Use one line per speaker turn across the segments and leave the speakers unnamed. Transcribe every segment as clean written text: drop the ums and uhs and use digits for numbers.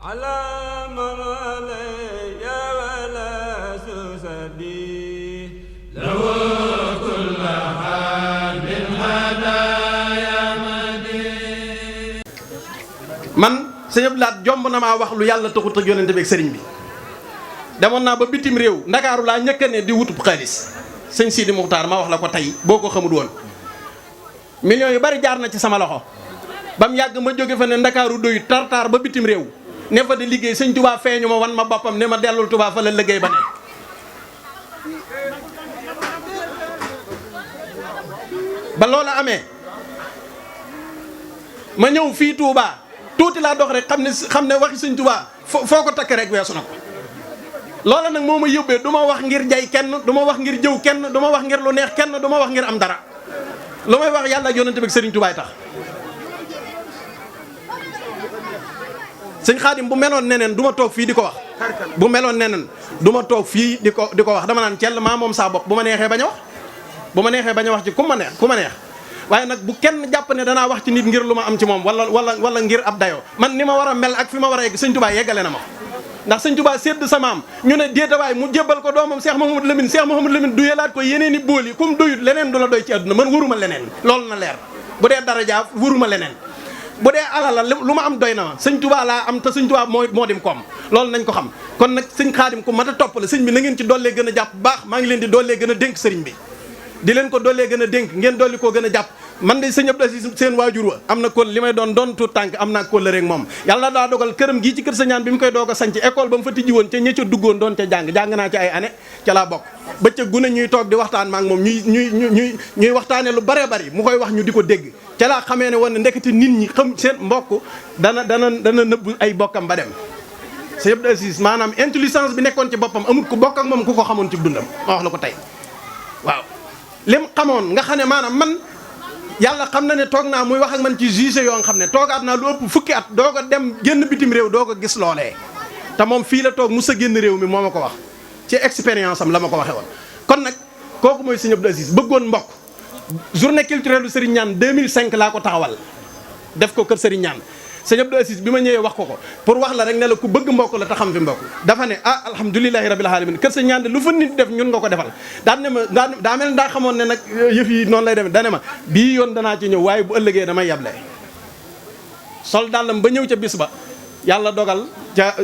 على من علي ولا سسدي له كل حال من هدايا مدي
man sëñ Abdou Lahad jomb na maa wax lu yàlla taxut ak yonente bi ak sëriñ bi demoon naa ba bitim réew ndakaaru laa ñëkka ne di wutub xaalis sëñ Sidi Muxtaar ma wax la ko tey boo ko xamul woon millions yu bari jaar na ci sama loxo ba mu yàgg ma jóge fa ne ndakaaru doyu tartar ba bitim réew ne fa di liggéey sëñ Touba feeñu ma wan ma boppam ne ma dellul Touba fa la liggéey ba ne ba loola amee ma ñëw fii Touba tuuti laa dox rek xam ne waxi sëñ Touba foo ko takk rek weesu na ko loola nag moo ma yóbbee du ma wax ngir jay kenn du ma wax ngir jëw kenn du ma wax ngir lu neex kenn du ma wax ngir am dara lu may wax yàlla ak yonente bi ak sëriñ Touba tax sëñ Xaadim bu meloon neneen du ma toog fii di ko wax bu meloon neneen du ma toog fii di ko wax dama naan cell maa moom saa bopp bu ma neexee bañ a wax bu ma neexee bañ a wax ci ku ma neex waaye nag bu kenn jàpp ne danaa wax ci nit ngir lu ma am ci moom wala ngir ab dayoo man ni ma war a mel ak fi ma war a yegg sëñ Touba yeggale na ma ndax sëñ Touba sédd sa maam ñu ne déetawaay mu jébbal ko doomam Cheikh Mouhamadou Lamine du yelaat ko yeneen i bool yi kum doyut leneen du la doy ci àdduna man waruma leneen loolu na leer bu dee daraja waruma leneen bu dee alal la lu ma am doy na ma sëñ Touba laa am te sëñ Touba moo dim koom loolu nañ ko xam kon nag sëñ Xaadim ku mat a topp la sëñ bi na ngeen ci dollee gën a jàpp baax maa ngi leen di dollee gën a dénk sëriñ bi di leen ko dollee gën a dénk ngeen dolli koo gën a jàpp man de sëñ Abdou Aziz seen waajur wa am na kóol li may doon tuut tànk am naa kóol la rek moom yàlla daa dogal këram gii ci kër sa ñaan bi mu koy doog a sanc école ba mu fa tijji woon ca ña ca duggoon doon ca jàng naa ci ay année ca laa bokk bëccëg gu ne ñuy toog di waxtaan maak moom ñuy waxtaane lu bare bari mu koy wax ñu di ko dégg ca laa xamee ne woon ne ndekete nit ñi xam seen mbokk dana nëbb ay bokkam ba dem sëñ Abdou Aziz maanaam intelligence bi nekkoon ci boppam amul ku bokk ak moom ku ko xamoon ci dundam ma wax la ko tey waaw lim xamoon nga xam ne maanaam man yàlla xam na ne toog naa muy wax ak man ci juge yoo nga xam ne toogaat naa lu ëpp fukki at doo ko dem génn bitim réew doo ko gis loolee te moom fii la toog mu sa génn réew mi moo ma ko wax ci expérience am la ma ko waxee woon kon nag kooku mooy sëñ Abdou Aziz bëggoon mbokk journée culturelle du Serigne Niane 2005 laa ko taxawal def ko kër Serigne Niane sëñ Abdou Aziz bi ma ñëwee wax ko pour wax la rek ne la ku bëgg mbokk la te xam fi mbokk dafa ne alhamdulilahi rabbil alamin kër Serigne Niane de lu fa nit def ñun nga ko defal daan ne ma daa mel daa xamoon ne nag yëf yi noonu lay demee daa ne ma bii yoon danaa ci ñëw waaye bu ëllëgee damay yable sol dàllam ba ñëw ca bis ba yàlla dogal ca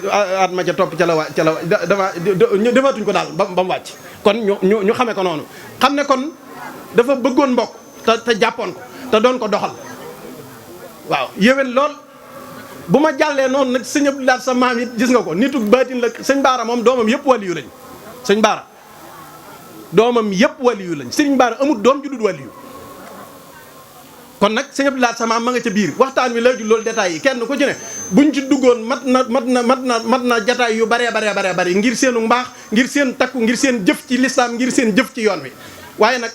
at ma ca topp ca la defatuñ ko daal ba mu wàcc kon ñu xamee ko noonu xam ne kon dafa bëggoon mbokk te jàppoon ko te doon ko doxal waaw yéwén lool bu ma jàllee noonu nag sëñ Abdou Lahad sa maam it gis nga ko nitu baatin la sëñ Baara moom doomam yëpp waliyu lañ sëñ Baara doomam yëpp waliyu lañ sëñ Baara amul doom ju dul waliyu kon nag sëñ Abdou Lahad sa maam ma nga ca biir waxtaan wi laajul loolu détails yi kenn ku ci ne buñ ci duggoon mat na jataay yu baree bari ngir seenu mbaax ngir seen takku ngir seen jëf ci lislaam ngir seen jëf ci yoon wi waaye nag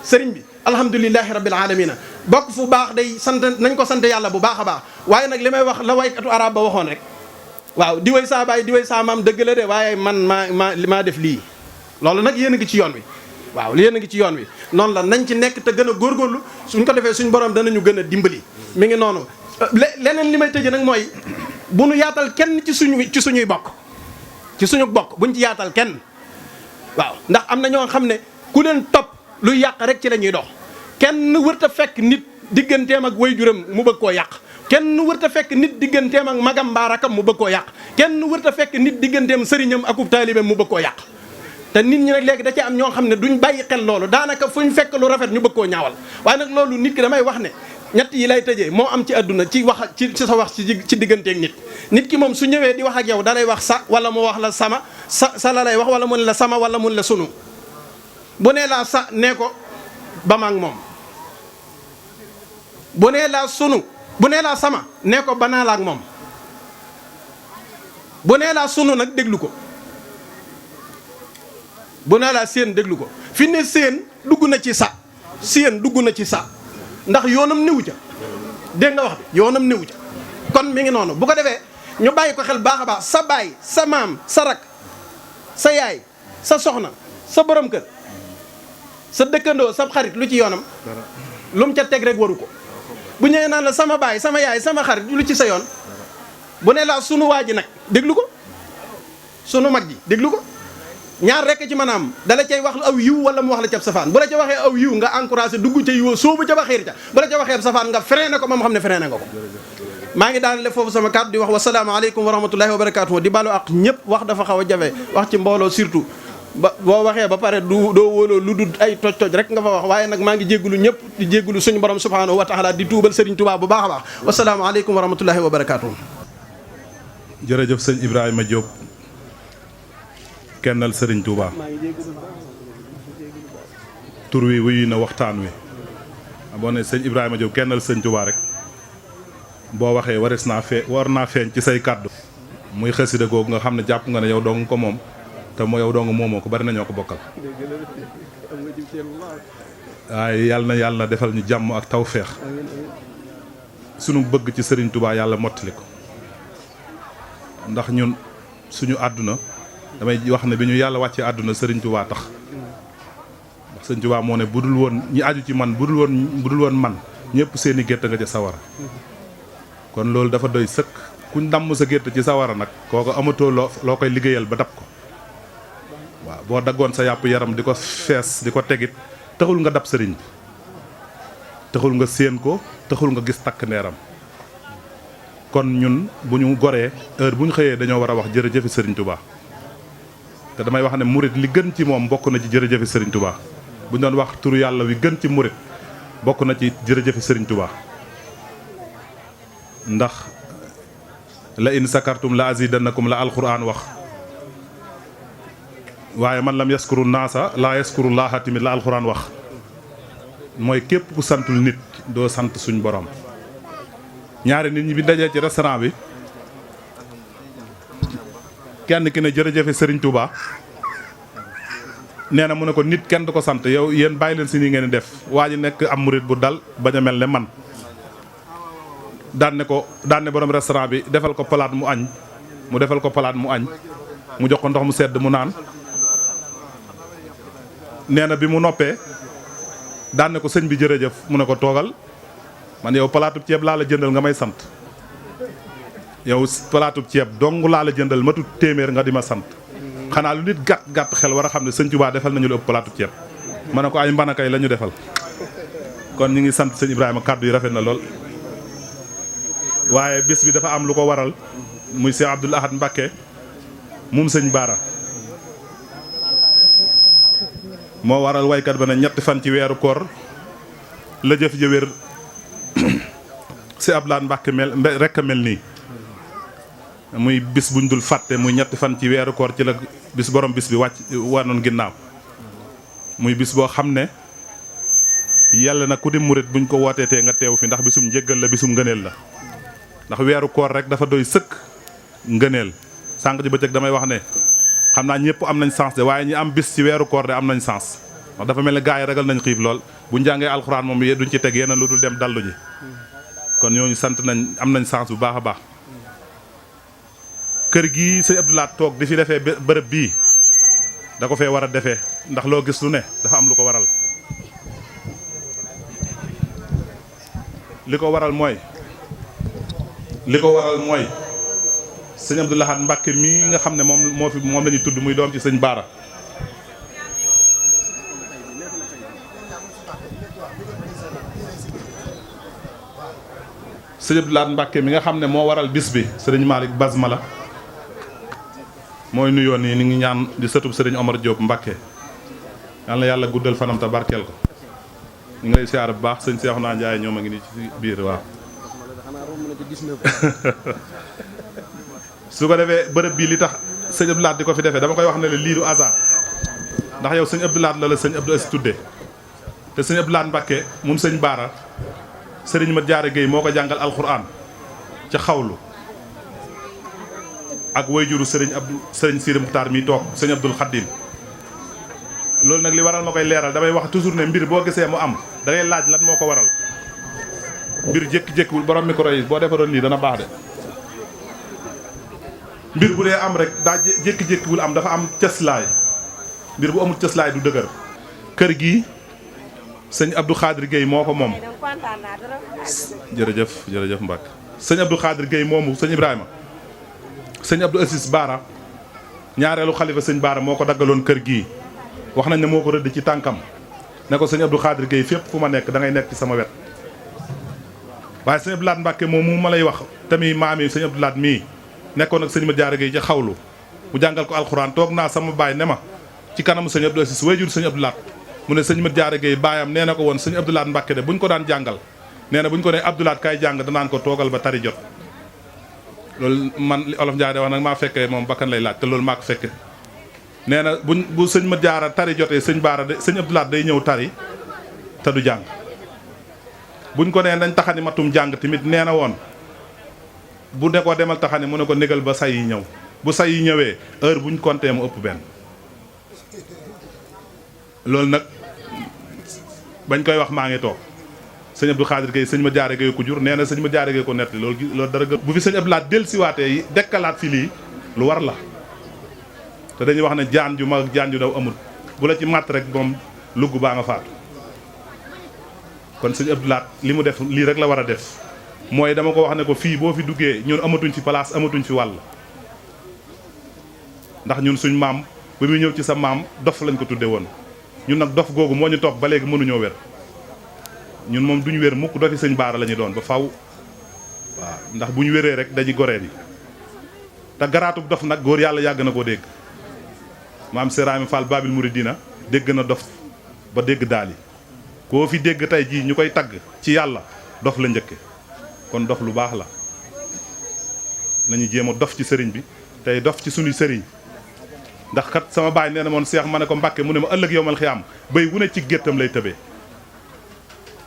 sëriñ bi alhamdulilahi rabbil alamina bokk fu baax day sant nañ ko sant yàlla bu baax a baax waaye nag li may wax la waykatu arab ba waxoon rek waaw di way saa baay di way saa maam dëgg la de waaye man maa def lii loolu nag yéen a ngi ci yoon wi waaw yéen a ngi ci yoon wi noonu la nañ ci nekk te gën a góorgóorlu suñ ko defee suñ borom danañu gën a dimbali mi ngi noonu leneen li may tëje nag mooy bu nu yaatal kenn ci suñuy bokk ci suñu bokk buñ ci yaatal kenn waaw ndax am na ñoo xam ne ku leen topp lu yàq rek ci la ñuy dox kenn wërta fekk nit digganteem ak waajuram mu bëgg koo yàq kenn wërta fekk nit digganteem ak magam mbaa rakam mu bëgg koo yàq kenn wërta fekk nit digganteem sëriñam akub taalibeem mu bëgg koo yàq te nit ñi nag léegi da ci am ñoo xam ne duñ bàyyi xel loolu daanaka fuñ fekk lu rafet ñu bëgg koo ñaawal waaye nag loolu nit ki damay wax ne ñett yi lay tëjee moo am ci àdduna ci wax ci sa wax ci digganteeg nit ki moom su ñëwee di wax ak yow da lay wax sa wala mu wax la sama sa la lay wax wala mun la sama wala mun la sunu bu nee laa sa nee ko ba ma ak moom bu nee laa sunu bu nee laa sama nee ko banaa la ak moom bu nee laa sunu nag déglu ko bu nee laa séen déglu ko fi ne séen dugg na ci sa séen dugg na ci sa ndax yoonam néew ca dégg nga wax bi yoonam néew ca kon mi ngi noonu bu ko defee ñu bàyyi ko xel baax a baax sa baay sa maam sa rak sa yaay sa soxna sa borom kër sa dëkkandoo sa xarit lu ci yoonam lu mu ca teg rek waru ko bu ñëwee naan la sama baay sama yaay sama xarit lu ci sa yoon bu ne laa sunu waa ji nag déglu ko sunu mag ji déglu ko ñaar rekk ci maanaam dala cay wax aw yiw wala mu wax la ca safaan bu la ca waxee aw yiw nga encouragé dugg ca yiw soobu ca waxeer ca bu la ca waxee safaan nga freiné ko moom xam ne freiné nga ko maa ngi daanale foofu sama kàddu di wax wasalaamaaleykum wa rahmatullahi wa barakaatu di balu ak ñëpp wax dafa xaw a jafe wax ci mbooloo surtout ba boo waxee ba pare doo wóoloo lu dul ay toj-toj rek nga fa wax waaye nag maa ngi jéggulu ñëpp di jéggulu suñu borom subhanahu wa taala di tuubal Serigne Touba bu baax a baax wasalaamaaleykum wa rahmatullahi wa barakaatu.
jërëjëf sëñ Ibrahima Diop kennal Serigne Touba tur wi wuyu na waxtaan wi boo ne sëñ Ibrahima Diop kennal Serigne Touba rek boo waxee war naa feeñ ci say kàddu muy xasida googu nga xam ne jàpp nga ne yow dong ko moom te moo yow dong moomoo ko bari na ñoo ko bokkal waaye yàlla na defal ñu jàmm ak tawféex sunu bëgg ci Serigne Touba yàlla mottali ko ndax ñun suñu àdduna damay wax ne bi ñu yàlla wàccee àdduna Serigne Touba tax ndax Serigne Touba moo ne budul woon ñi aju ci man budul woon man ñëpp seeni gétt nga ca sawara kon loolu dafa doy sëkk kuñ damm sa gétt ci sawara nag kooko amatoo loo koy liggéeyal ba dab ko waaw boo daggoon sa yàpp yaram di ko fees di ko tegit taxul nga dab sëriñ bi taxul nga séen ko taxul nga gis takk ndeeram kon ñun bu ñu goree heure bu ñu xëyee dañoo war a wax jërëjëfi Serigne Touba te damay wax ne murit li gën ci moom bokk na ci jërëjëfi Serigne Touba bu ñu doon wax turu yàlla wi gën ci murit bokk na ci jërëjëfi Serigne Touba ndax la in sakartum la azidannakum la alquran wax waaye man lam yaskuru naasa la yaskuru laaha tamit la alquran wax mooy képp ku santul nit doo sant suñ borom ñaari nit ñi bi dajee ci restaurant bi kenn ki ne jërëjëfe Serigne Touba nee na mu ne ko nit kenn du ko sant yow yéen bàyyi leen si nii ngeen di def waa ji nekk am murit bu dal bañ a mel ne man daan ne borom restaurant bi defal ko palaat mu añ mu defal ko palaat mu añ mu jox ko ndox mu sedd mu naan nee na bi mu noppee daan ne ko sëñ bi jërëjëf mu ne ko toogal man yow palaatub ceeb laa la jëndal nga may sant yow palaatub ceeb dong laa la jëndal matut téeméer nga di ma sant xanaa lu nit gàtt xel war a xam ne sëñ Touba defal nañu lu ëpp palaatub ceeb ma ne ko ay mbanakay la ñu defal kon ñu ngi sant sëñ Ibrahima kàddu yi rafet na lool waaye bés bi dafa am lu ko waral muy Cheikh Abdoul Ahad Mbacké moom sëñ Baara moo waral waykat ba ne ñetti fan ci weeru koor la jëf jëwér Cheikh Abdoul Ahad Mbacké rekk a mel nii muy bis buñ dul fàtte muy ñetti fan ci weeru koor ci la bis borom bis bi wàcc wanoon ginnaaw muy bis boo xam ne yàlla na ku di murit buñ ko wooteetee nga teew fi ndax bisum njéggal la bisum ngëneel la ndax weeru koor rek dafa doy sëkk ngëneel sànq ci bëccëg damay wax ne xam naa ñëpp am nañ sens de waaye ñi am bis ci weeru koor de am nañ sens ndax dafa mel ne gars yi ragal nañ xiif lool bu njàngee alxuraan moom duñ ci teg yenn lu dul dem dallu ji kon ñooñu sant nañ am nañ sens bu baax a baax kër gii sëñ Abdou Lahad toog di fi defee bërëb bii da ko fee war a defee ndax loo gis lu ne dafa am lu ko waral li ko waral mooy sëñ Abdou Lahad Mbacké mii nga xam ne moom la ñuy tudd muy doom ci sëñ Baara sëñ Abdou Lahad Mbacké mi nga xam ne moo waral bis bi sëriñ Malick Basmala mooy nuyoon nii ni ngi ñaan di sëtub sëriñ Omar Diop Mbacké yal na yàlla guddal fanam te barkeel ko ñu ngi lay siyaar bu baax sëñ Cheikhouna Ndiaye ñoom a ngi nii ci biir waaw su ko defee bërëb bii li tax sëñ Abdou Lahad di ko fi defee dama koy wax ne la lii du hasard ndax yow sëñ Abdou Lahad la sëñ Abdou Aziz tuddee te sëñ Abdou Lahad Mbacké moom sëñ Baara sëriñ Mat Jaara Géey moo ko jàngal alxuraan ca xawlu ak wayjuru sëriñ Sidi Muxtaar mi toog sëñ Abdul Xaddim loolu nag li waral ma koy leeral damay wax toujours ne mbir boo gisee mu am da ngay laaj lan moo ko waral mbir jékki-jékkiwul borom micro yi boo defaroon lii dana baax de mbir bu dee am rek daa jékki-jékkiwul am dafa am cëslaay mbir bu amul cëslaay du dëgër kër gi sëñ Abdou Khadir Gueye moo ko moom jërëjëf Mbacke sëñ Abdou Khadir Gueye moomu sëñ Ibrahima sëñ Abdou Assis Baara ñaareelu xalifa sëñ Baara moo ko daggaloon kër gii wax nañ ne moo ko rëdd ci tànkam ne ko sëñ Abdou Khadir Gueye fépp fu ma nekk da ngay nekk ci sama wet. waaye sëñ Abdou Lahad Mbacke moom mu ma lay wax tamit maam yi sëñ Abdou Lahad mii nekkoon ak sëñ ma jaara Gueye ca xawlu mu jàngal ko alxuraan toog naa sama baay ne ma ci kanamu sëñ Abdou Assis wayjur sëñ Abdou Lahad mu ne sëñ ma jaara Gueye baayam nee na ko woon sëñ Abdou Lahad Mbacke de buñ ko daan jàngal nee na buñ ko ne Abdou Lahad kay jàng danaan ko toogal ba tari jot. loolu man li olof Ndiaye de wax nag maa fekkee moom bakkan lay laaj te loolu maa ko fekke nee na bu sëñ ma jaara tari jotee sëñ Baara de sëñ Abdou Lahad day ñëw tari te du jàng buñ ko nee dañ taxani matum jàng tamit nee na woon bu ne ko demal taxani mu ne ko négal ba say yi ñëw bu say yi ñëwee heure buñ compté mu ëpp benn. loolu nag bañ koy wax maa ngi toog sëñ Abdou Khadir Gueye sëñ ma jaare Gueye ko jur nee na sëñ ma jaare Gueye ko netti loolu dara gën bu fi sëñ Abdou Lahad dellusiwaatee dekkalaat fi lii lu war la te dañuy wax ne jaan ju mag ak jaan ju daw amul bu la ci matt rek moom lugg baa nga faatu. kon sëñ Abdou Lahad li mu def lii rek la war a def mooy dama ko wax ne ko fii boo fi duggee ñun amatuñ fi place amatuñ fi wàll ndax ñun suñ maam ba muy ñëw ci sa maam dof lañ ko tudde woon ñun nag dof googu moo ñu topp ba léegi mënuñoo wér ñun moom duñu wér mukk dofi sëñ Baara la ñu doon ba faw waaw ndax bu ñu wéree rek dañuy goree yi te garaatub dof nag góor yàlla yàgg na koo dégg maam Seraami Fall Babil Mouridina dégg na dof ba dégg daal yi koo fi dégg tey jii ñu koy tagg ci yàlla dof la njëkke kon dof lu baax la nañu jéem a dof ci sëriñ bi tey dof ci sunuy sëriñ ndax kat sama baay nee na moon seex ma ne ko Mbàkke mu ne ma ëllëg yowmal xiyaam béy wu ne ci géttam lay tëbee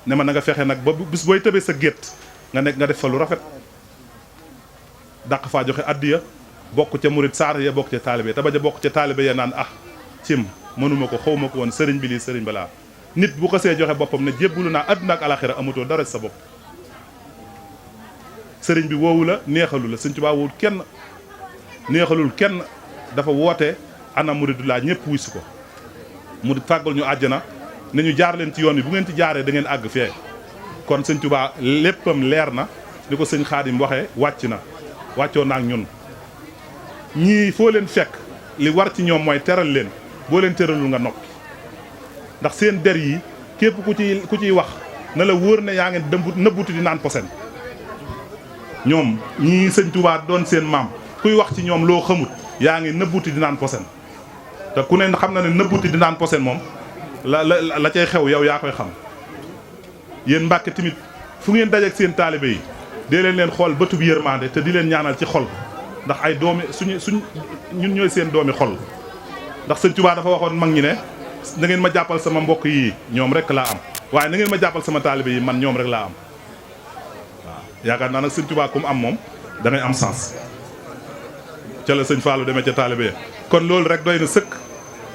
ne ma na nga fexe nag ba bis booy tëbee sa gétt nga nekk nga def fa lu rafet dàq faa joxe addiya bokk ca murit saar ya bokk ca taalibe te bañ a bokk ca taalibe ya naan cim mënuma ko xawma ko woon sëriñ bi lii sëriñ balaa nit bu ko see joxe boppam ne jébbalu naa àdduna ak alaxira amatoo dara sa bopp sëriñ bi woowu la neexalu la sëñ Tuubaa woowul kenn neexalul kenn dafa woote ana muridu laa ñëpp wuy si ko mu fàggal ñu àjjana ne ñu jaar leen ci yoon bi bu ngeen ci jaaree da ngeen àgg fee kon sëñ Tuubaa léppam leer na li ko sëñ Xaadim waxee wàcc na wàccoo naak ñun ñii foo leen fekk li war ci ñoom mooy teral leen boo leen teralul nga noppi ndax seen der yi képp ku ciy wax na la wóor ne yaa ngi nëbbutu di naan posen ñoom ñii sëñ Tuubaa doon seen maam kuy wax ci ñoom loo xamut yaa ngi nëbbuti di naan posen te ku ne xam na ne nëbbuti di naan posen moom la cay xew yow yaa koy xam yéen Mbàkke tamit fu ngeen dajeek seen taalibe yi dee leen xool bëtub yërmande te di leen ñaanal ci xol ndax ay doomi suñ ñun ñooy seen doomi xol ndax sëñ Tuubaa dafa waxoon mag ñi ne na ngeen ma jàppal sama mbokk yi ñoom rek laa am waaye na ngeen ma jàppal sama taalibe yi man ñoom rek laa am waaw yaakaar naa nag sëñ Tuubaa ku mu am moom da ngay am sens ca la sëñ Fallou demee ca taalibe ya kon loolu rek doy na sëkk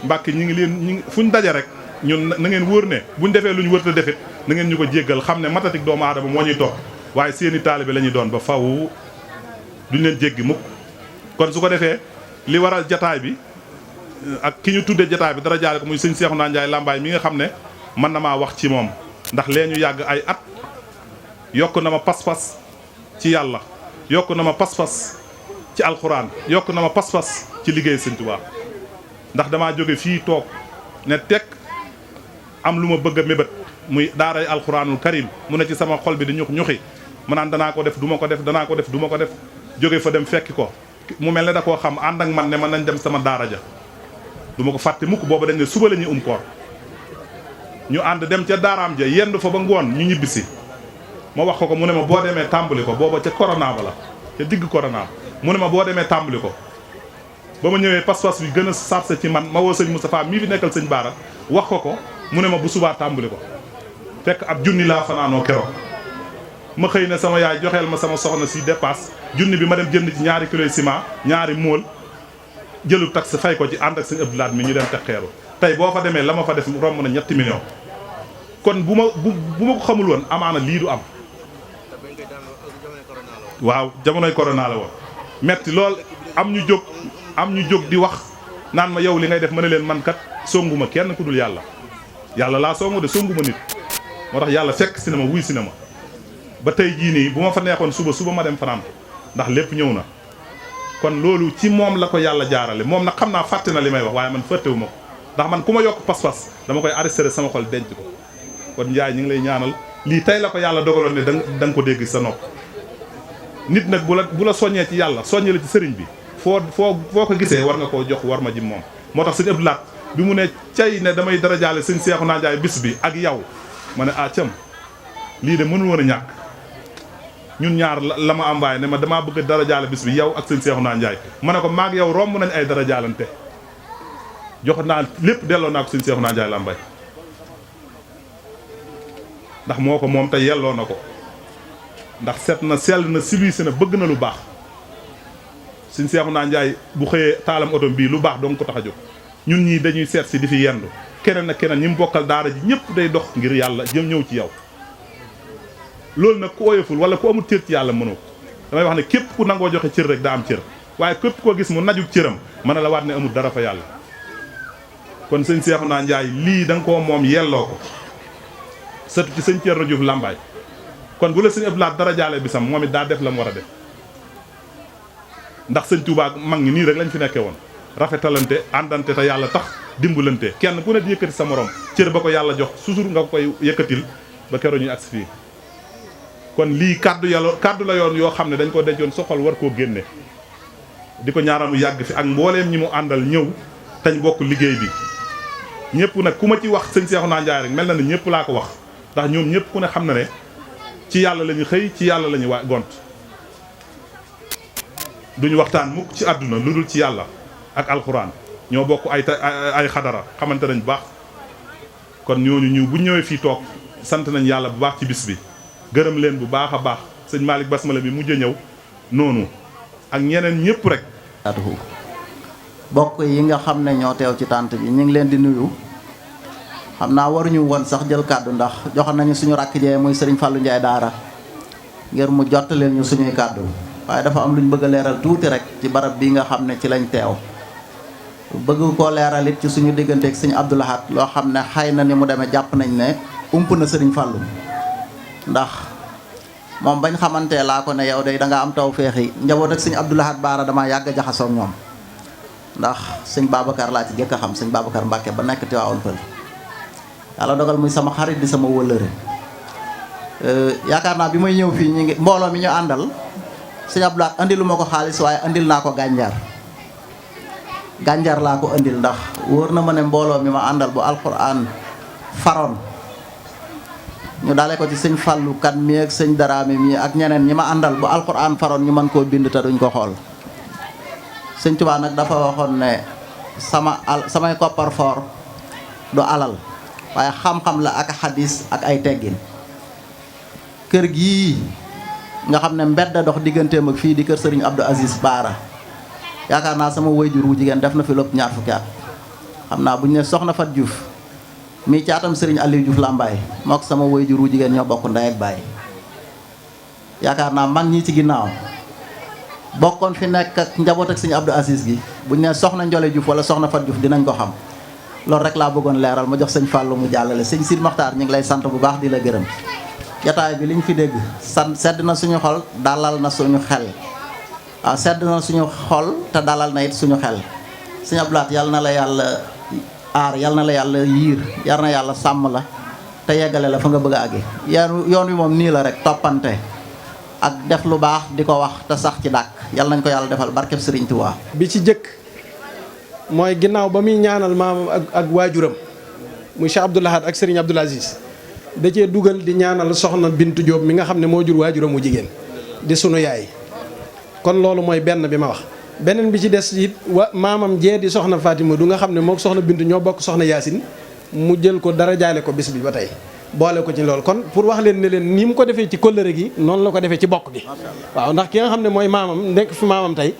Mbàkke ñi ngi leen fuñ daje rek ñun na ngeen wóor ne buñ defee lu ñu wërta defit na ngeen ñu ko jéggal xam ne matatik doomu aadama moo ñuy topp waaye seeni taalibe la ñuy doon ba faw duñ leen jéggi mukk kon su ko defee li waral jataay bi ak ki ñu tuddee jataay bi dara jaale ko muy sëñ Seexuna Njaay Lambaay mi nga xam ne mën na maa wax ci moom ndax lee ñu yàgg ay at yokk na ma pas-pas ci yàlla yokk na ma pas-pas ci alxuraan yokk na ma pas-pas ci liggéey sëñ Tuubaa ndax damaa jóge fii toog ne teg am lu ma bëgg a mébét muy daaray alxuraanul karim mu ne ci sama xol bi di ñux ñuxi ma naan danaa ko def du ma ko def danaa ko def du ma ko def jóge fa dem fekki ko mu mel ne da koo xam ànd ak man ne man nañ dem sama daara ja du ma ko fàtte mukk booba dañ ne suba la ñuy koor ñu ànd dem ca daaraam ja yendu fa ba ngoon ñu ñibbisi ma wax ko mu ne ma boo demee tàmbali ko booba ca corona ba la ca digg corona ba mu ne ma boo demee tàmbali ko ba ma ñëwee pas-pas bi gën a sarse ci man ma woo sëñ Moustapha mii fi nekkal sëñ Baara wax ko mu ne ma bu subaa tàmbali ko fekk ab junni laa fanaanoo keroog ma xëy ne sama yaay joxeel ma sama soxna si dépasse junni bi ma dem jënd ci ñaari kiloy ciment ñaari móol jëlu tax fay ko ci ànd ak sëñ Abdou Lahad mi ñu dem teg xeeru tey boo fa demee la ma fa def romb na 3 millions kon bu ma ko xamul woon amaana lii du am waaw jamonoy corona la woon metti lool am ñu jóg di wax naan ma yow li ngay def ma ne leen man kat songuma kenn ku dul yàlla laa songu de songuma nit moo tax yàlla fekk si na ma wuy si na ma ba tey jii nii bu ma fa neexoon suba ma dem fanaan ndax lépp ñëw na kon loolu ci moom la ko yàlla jaarale moom nag xam naa fàtte na li may wax waaye man fàttewu ma ko ndax man ku ma yokk pas-pas dama koy arrêté sama xol denc ko kon Njaay ñu ngi lay ñaanal lii tey la ko yàlla dogaloon ne da nga ko dégg sa nopp nit nag bu la soññee ci yàlla soññee la ci sëriñ bi foo ko gisee war nga koo jox war ma ji moom moo tax sëñ Abdou Lahat bi mu ne cay ne damay dara jaale sëñ Seexuna Njaay bis bi ak yow ma ne cam lii de mënul woon a ñàkk ñun ñaar la ma ambaay ne ma damaa bëgg dara jaale bis bi yow ak sëñ Seexuna Njaay ma ne ko maag yow romb nañ ay dara jaalante jox naa lépp delloo naa ko sëñ Seexuna Njaay la mbay ndax moo ko moom te yelloo na ko ndax set na sell na civilisé na bëgg na lu baax sëñ Seexuna Njaay bu xëyee taalam oto bii lu baax dong ko tax a jóg ñun ñii dañuy seet si di fi yendu keneen ak keneen ñi mu bokkal daara ji ñëpp day dox ngir yàlla jëm ñëw ci yow loolu nag ku oyoful wala ku amul cër ci yàlla mënoo ko damay wax ne képp ku nangoo joxe cër rek daa am cër waaye képp koo gis mu najug cëram mën na la waat ne amul dara fa yàlla kon sëñ Seexuna Njaay lii da nga koo moom yelloo ko sëtu ci sëñ Thierno Diouf Lambaye kon bu la sëñ Abdou Lahat dara jaale bisam moom it daa def la mu war a def ndax sëñ Touba mag ñi nii rek lañ fi nekkee woon rafetalante àndante te yàlla tax dimbalante kenn ku ne di yëkkati sa morom cër ba ko yàlla jox toujours nga koy yëkkatil ba keroog ñuy agsi fii kon lii kaddu la yoon yoo xam ne dañ ko dencoon soxal war koo génne di ko ñaanal mu yàgg fi ak mbooleem ñi mu àndal ñëw tañ bokk liggéey bi ñëpp nag ku ma ci wax sëñ Seexuna Njaay rek mel na ne ñëpp laa ko wax ndax ñoom ñëpp ku ne xam na ne ci yàlla la ñu xëy ci yàlla la ñu gont duñu waxtaan mukk ci àdduna lu dul ci yàlla ak alxuraan ñoo bokk ay xadara xamante nañ bu baax kon ñooñu bu ñëwee fii toog sant nañ yàlla bu baax ci bis bi gërëm leen bu baax a baax sëñ Malick Basmala bi mujj a ñëw noonu ak ñeneen ñëpp rek.
bokk yi nga xam ne ñoo teew ci tànt bi ñu ngi leen di nuyu xam naa waruñu woon sax jël kàddu ndax joxoon nañu suñu rakk jee muy Serigne Fallou Ndiaye daara ngir mu jottaleel ñu suñuy kàddu waaye dafa am lu ñu bëgg a leeral tuuti rek ci barab bi nga xam ne ci lañ teew bëgg koo leeral it ci suñu digganteeg sëñ Abdou Lahat loo xam ne xëy na ni mu demee jàpp nañ ne ump na Serigne Fallou ndax moom bañ xamante laa ko ne yow day da nga am taw féexi njaboot ak sëñ Abdou Lahat baara damaa yàgg a jaxasoo ak ñoom ndax sëñ Babacar laa ci jëkk a xam sëñ Babacar Mbacke ba nekk Tivaouane Peulh yàlla dogal muy sama xarit di sama wëllëre yaakaar naa bi may ñëw fii ñi ngi mbooloo mi ñu àndal sëñ Abdou Lahat andilu ma ko xaalis waaye andil naa ko gànjar laa ko andil ndax wóor na ma ne mbooloo mi ma àndal bu alxuraan faroon ñu dalee ko ci sëñ Fallou kan mi ak sëñ Daraame mi ak ñeneen ñi ma àndal bu alxuraan faroon ñu mën koo bind te duñ ko xool sëñ Tuubaa nag dafa waxoon ne samay koppar foor du alal waaye xam-xam la ak xadis ak ay teggin kër gii nga xam ne mbedd dox digganteem ak fii di kër sëriñ Abdou Aziz Baara yaakaar naa sama waajur wu jigéen def na fi lépp ñaar fukki at xam naa bu ñu ne soxna Fat Diouf mii caatam sëriñ Aliou Diouf Lambaye mook sama waajur wu jigéen ñoo bokk ndey ak baay yaakaar naa mag ñi ci ginnaaw bokkoon fi nekk ak njaboot ak sëriñ Abdou Aziz gi bu ñu ne soxna Njole Diouf wala soxna Fat Diouf dinañ ko xam loolu rek laa bëggoon leeral ma jox sëñ Fallou mu jàllale sëñ Sid Maxtaar ñu ngi lay sant bu baax di la gërëm jataay bi liñ fi dégg sedd na suñu xol dalal na suñu xel waaw sedd na suñu xol te dalal na it suñu xel sëñ Abdou Lahat yal na la yàlla aar yal na la yàlla yiir yal na yàlla sàmm la te yeggale la fa nga bëgg a àgge yoon wi moom nii la rek toppante ak def lu baax di ko wax te sax ci dàkk yal nañ ko yàlla defal barkeb Sëriñ Tuubaa
bi ci jëkk mooy ginnaaw ba muy ñaanal maamam ak waajuram muy Cheikh Abdou Lahat ak Serigne Abdoul Aziz da cee dugal di ñaanal soxna Bintu Diop mi nga xam ne moo jur waajuram mu jigéen di sunu yaay kon loolu mooy benn bi ma wax beneen bi ci des it maamam jee di soxna Fatima du nga xam ne mook soxna Bintu ñoo bokk soxna Yaasin mu jël ko dara jaale ko bis bi ba tey boole ko ci loolu kon pour wax leen ne leen ni mu ko defee ci kóllëre gi noonu la ko defee ci bokk gi waaw ndax ki nga xam ne mooy maamam nekk fi maamam tey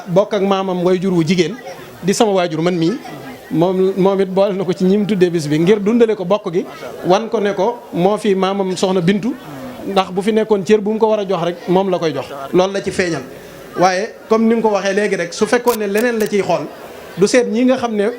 bokk ak maamam waajur wu jigéen di sama waajur man mii moom it boole na ko ci ñi mu tuddee bis bi ngir dundale ko bokk gi wan ko ne ko moo fi maamam soxna Bintu ndax bu fi nekkoon cër bu mu ko war a jox rek moom la koy jox loolu la ci feeñal waaye comme ni nga ko waxee léegi rek su fekkoon ne leneen la ciy xool du seet ñi nga xam ne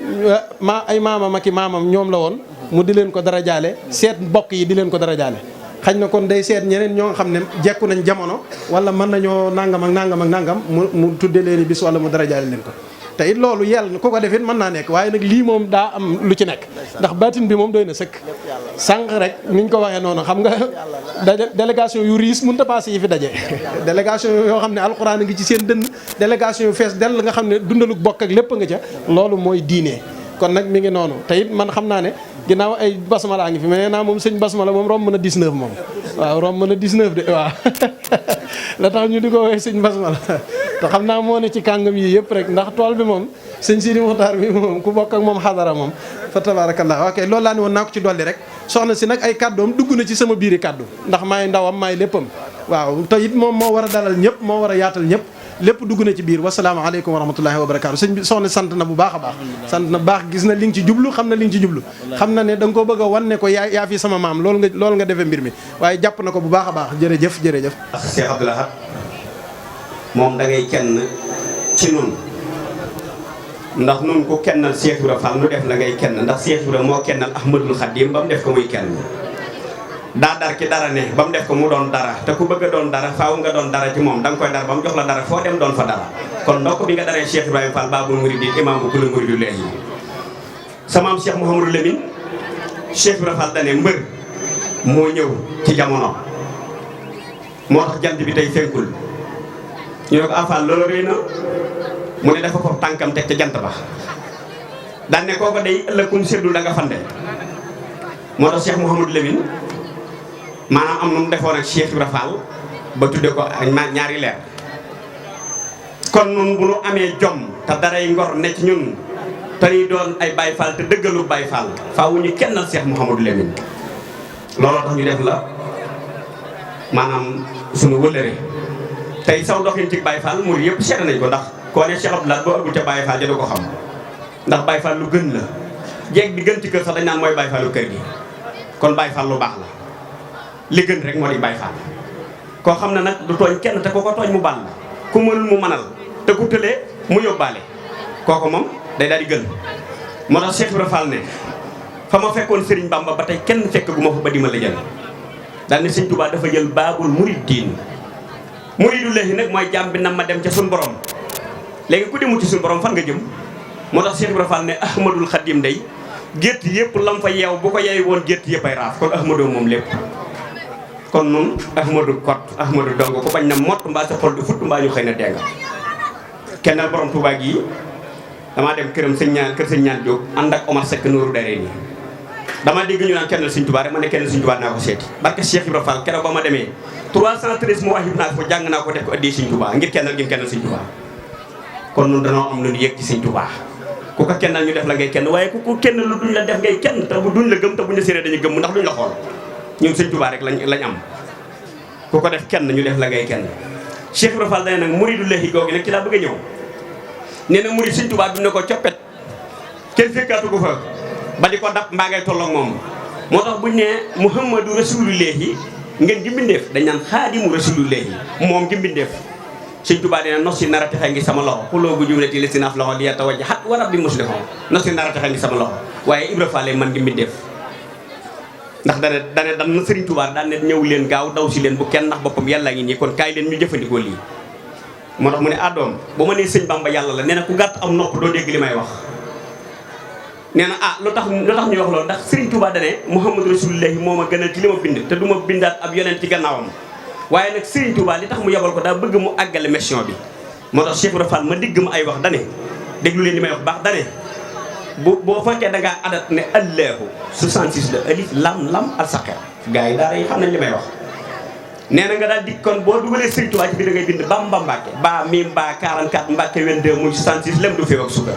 ay maamam ak i maamam ñoom la woon mu di leen ko dara jaale seet bokk yi di leen ko dara jaale xañ na kon day seet ñeneen ñoo nga xam ne jekku nañ jamono wala mën nañoo nangam ak nangam ak nangam mu tudde leen bis wala mu dara jaale leen ko te it loolu yàlla ku ko defit mën naa nekk waaye nag lii moom daa am lu ci nekk ndax baatin bi moom doy na sëkk sànq rek niñ ko waxee noonu xam nga délégation yu riis mënut a passé yi fi daje délégation yoo xam ne alxuraan a ngi ci seen dënn délégation yu fees dell nga xam ne dundaluk bokk ak lépp nga ca loolu mooy diine kon nag mi ngi noonu te it man xam naa ne ginnaaw ay basmala ngi fi mais nee naa moom sëñ basmala moom romb na 19 moom waaw romb na 19 de waaw la tax ñu di ko woowee sëñ basmala te xam naa moo ne ci kàngam yi yëpp rek ndax tool bi moom sëñ Sidi Muxtaar bi moom ku bokk ak moom xadara moom fa tabarakallah ok loolu laa ne woon naa ko ci dolli rek soxna si nag ay kàddoom dugg na ci sama biiri kàddu ndax maay ndawam maay léppam waaw te it moom moo war a dalal ñëpp moo war a yaatal ñëpp lépp dugg na ci biir wasalaamaaleykum wa rahmatullahi wa barakaatu sëñ bi soxna sant na bu baax a baax sant na baax gis na li nga ci jublu xam na li nga ci jublu xam na ne da nga ko bëgg a wan ne ko yaa fi sama maam loolu nga defee mbir mi waaye jàpp na ko bu baax a baax jërëjëf jërëjëf
Cheikh Abdou Lahad moom da ngay kenn ci nun ndax nun ku kennal Cheikh Ibra Fall nu def la ngay kenn ndax Cheikh Ibra moo kennal Ahmadul Khadim ba mu def ko muy kenn daa dar ki dara ne ba mu def ko mu doon dara te ku bëgg a doon dara faaw nga doon dara ci moom da nga koy dar ba mu jox la dara foo dem doon fa dara kon ndokk bi nga daree Cheikh Ibrahima Fall Babul Mouridine imam bu kula muridu leeyi sama am Cheikh Mouhamadou Lamine Cheikh Ibrahima Fall dane mbër moo ñëw ci jamono moo tax jant bi tey fenkul ñu ne ko Fall loolu rëy na mu ne dafa ko tànkam teg ca jant ba daan ne kooko day ëllëg seddu la nga fande moo tax Cheikh Mouhamadou Lamine maanaam am nu mu defoon ak Cheikh Ibra Fall ba tudde ko ak ñaari leer kon nun bu nu amee jom te daray ngor ne ci ñun te ñuy doon ay Baye Fall te dëggalu Baye Fall faaw ñu kennal Cheikh Mouhamadou Lamine looloo tax ñu def la maanaam suñu wëllëre tey saw doxin ci Baye Fall murid yëpp seet nañ ko ndax koo ne Cheikh Abdou Lahad boo ëggul ca Baye Fall ja du ko xam ndax Baye Fall lu gën la jeeg bi gën ci kër sax dañ naan mooy Baye Fallu kër gi kon Baye Fall lu baax la li gën rek moo di Baye Fall koo xam ne nag du tooñ kenn te ku ko tooñ mu bal ku mënul mu manal te ku tëlee mu yóbbaale kooku moom day daal di gën moo tax Cheikh Ibra Fall ne fa ma fekkoon Serigne Bamba ba tey kenn fekk gu ma fa ba di ma la jël daal ne Serigne Touba dafa jël Babul Mouridine muridu leehi nag mooy jàmm bi nam ma dem ca suñu borom léegi ku demul ci suñu borom fan nga jëm moo tax Cheikh Ibra Fall ne Ahmadul Khadim day gétt yëpp lam fa yeew bu ko yeew woon gétt yëpp ay raaf kon Ahmadou moom lépp kon nun Ahmadou kot Ahmadou dong ko bañ na mott mbaa sa xol du futt mbaa ñu xëy na denga kennal borom Touba gii damaa dem këram kër sëñ ñaan Diop ànd ak Omar Seck Nooru Dare nii dama dégg ñu naan kennal sëñ Touba rek ma ne kennal sëñ Touba naa ko seeti barke Cheikh Ibra Fall keroog ba ma demee 313 mu wahib naa ko jàng naa ko def ko addee sëñ Touba ngir kennal gi kennal sëñ Touba kon nun danoo am lu ñu yëg ci sëñ Touba ku ko kennal ñu def la ngay kenn waaye ku ko kenn lu duñ la def ngay kenn te bu duñ la gëm te buñ la séeree dañu gëm ndax duñ la xool ñun sëñ Touba rek lañ am ku ko def kenn ñu def la ngay kenn Cheikh Ibra Fall dane nag muridu leehi googu nag ci laa bëgg a ñëw nee na murid sëñ Touba bi ne ko coppet kenn fekkaatu ko fa ba di ko dab mbaa ngay tolloog moom moo tax buñ ne Muhammadu Rasulullahi ngeen gi mbindeef dañ naan Xaadimu Rasulullahi moom gi mbindeef sëñ Touba dina nos si nar a texe ngi sama loxo xuloo bu jumlati li si naaf loxo li yetta wajja xat war ab bi muslixo nos si nar a texe ngi sama loxo waaye Ibra Fall man gi mbindeef ndax dane dan na Sëriñ Touba daan ne ñëw leen gaaw daw si leen bu kenn ndax boppam yàlla ngi nii kon kaay leen ñu jëfandikoo lii moo tax mu ne addoom ba ma nee sëñ Bamba yàlla la nee na ku gàtt am nopp doo dégg li may wax nee na lu tax ñuy wax loolu ndax Sëriñ Touba dane Muhammadu Rasulullahi moo ma gënal ci li ma bind te du ma bindaat ab yonent ci gannaawam waaye nag Sëriñ Touba li tax mu yebal ko daa bëgg mu àggale mission bi moo tax Cheikh Ibra Fall ma digg ma ay wax dane déglu leen li may wax baax dane boo fekkee da ngaa adat ne allahu 66 la alif lam alsaqer gars yi daara yi xam nañ li may wax nee na nga daal di kon boo dugalee Sëriñ Touba ci biir da ngay bind Bamba Mbàkke ba mim ba 44 Mbàkke 22 muy 66 lem du féew ak sukkar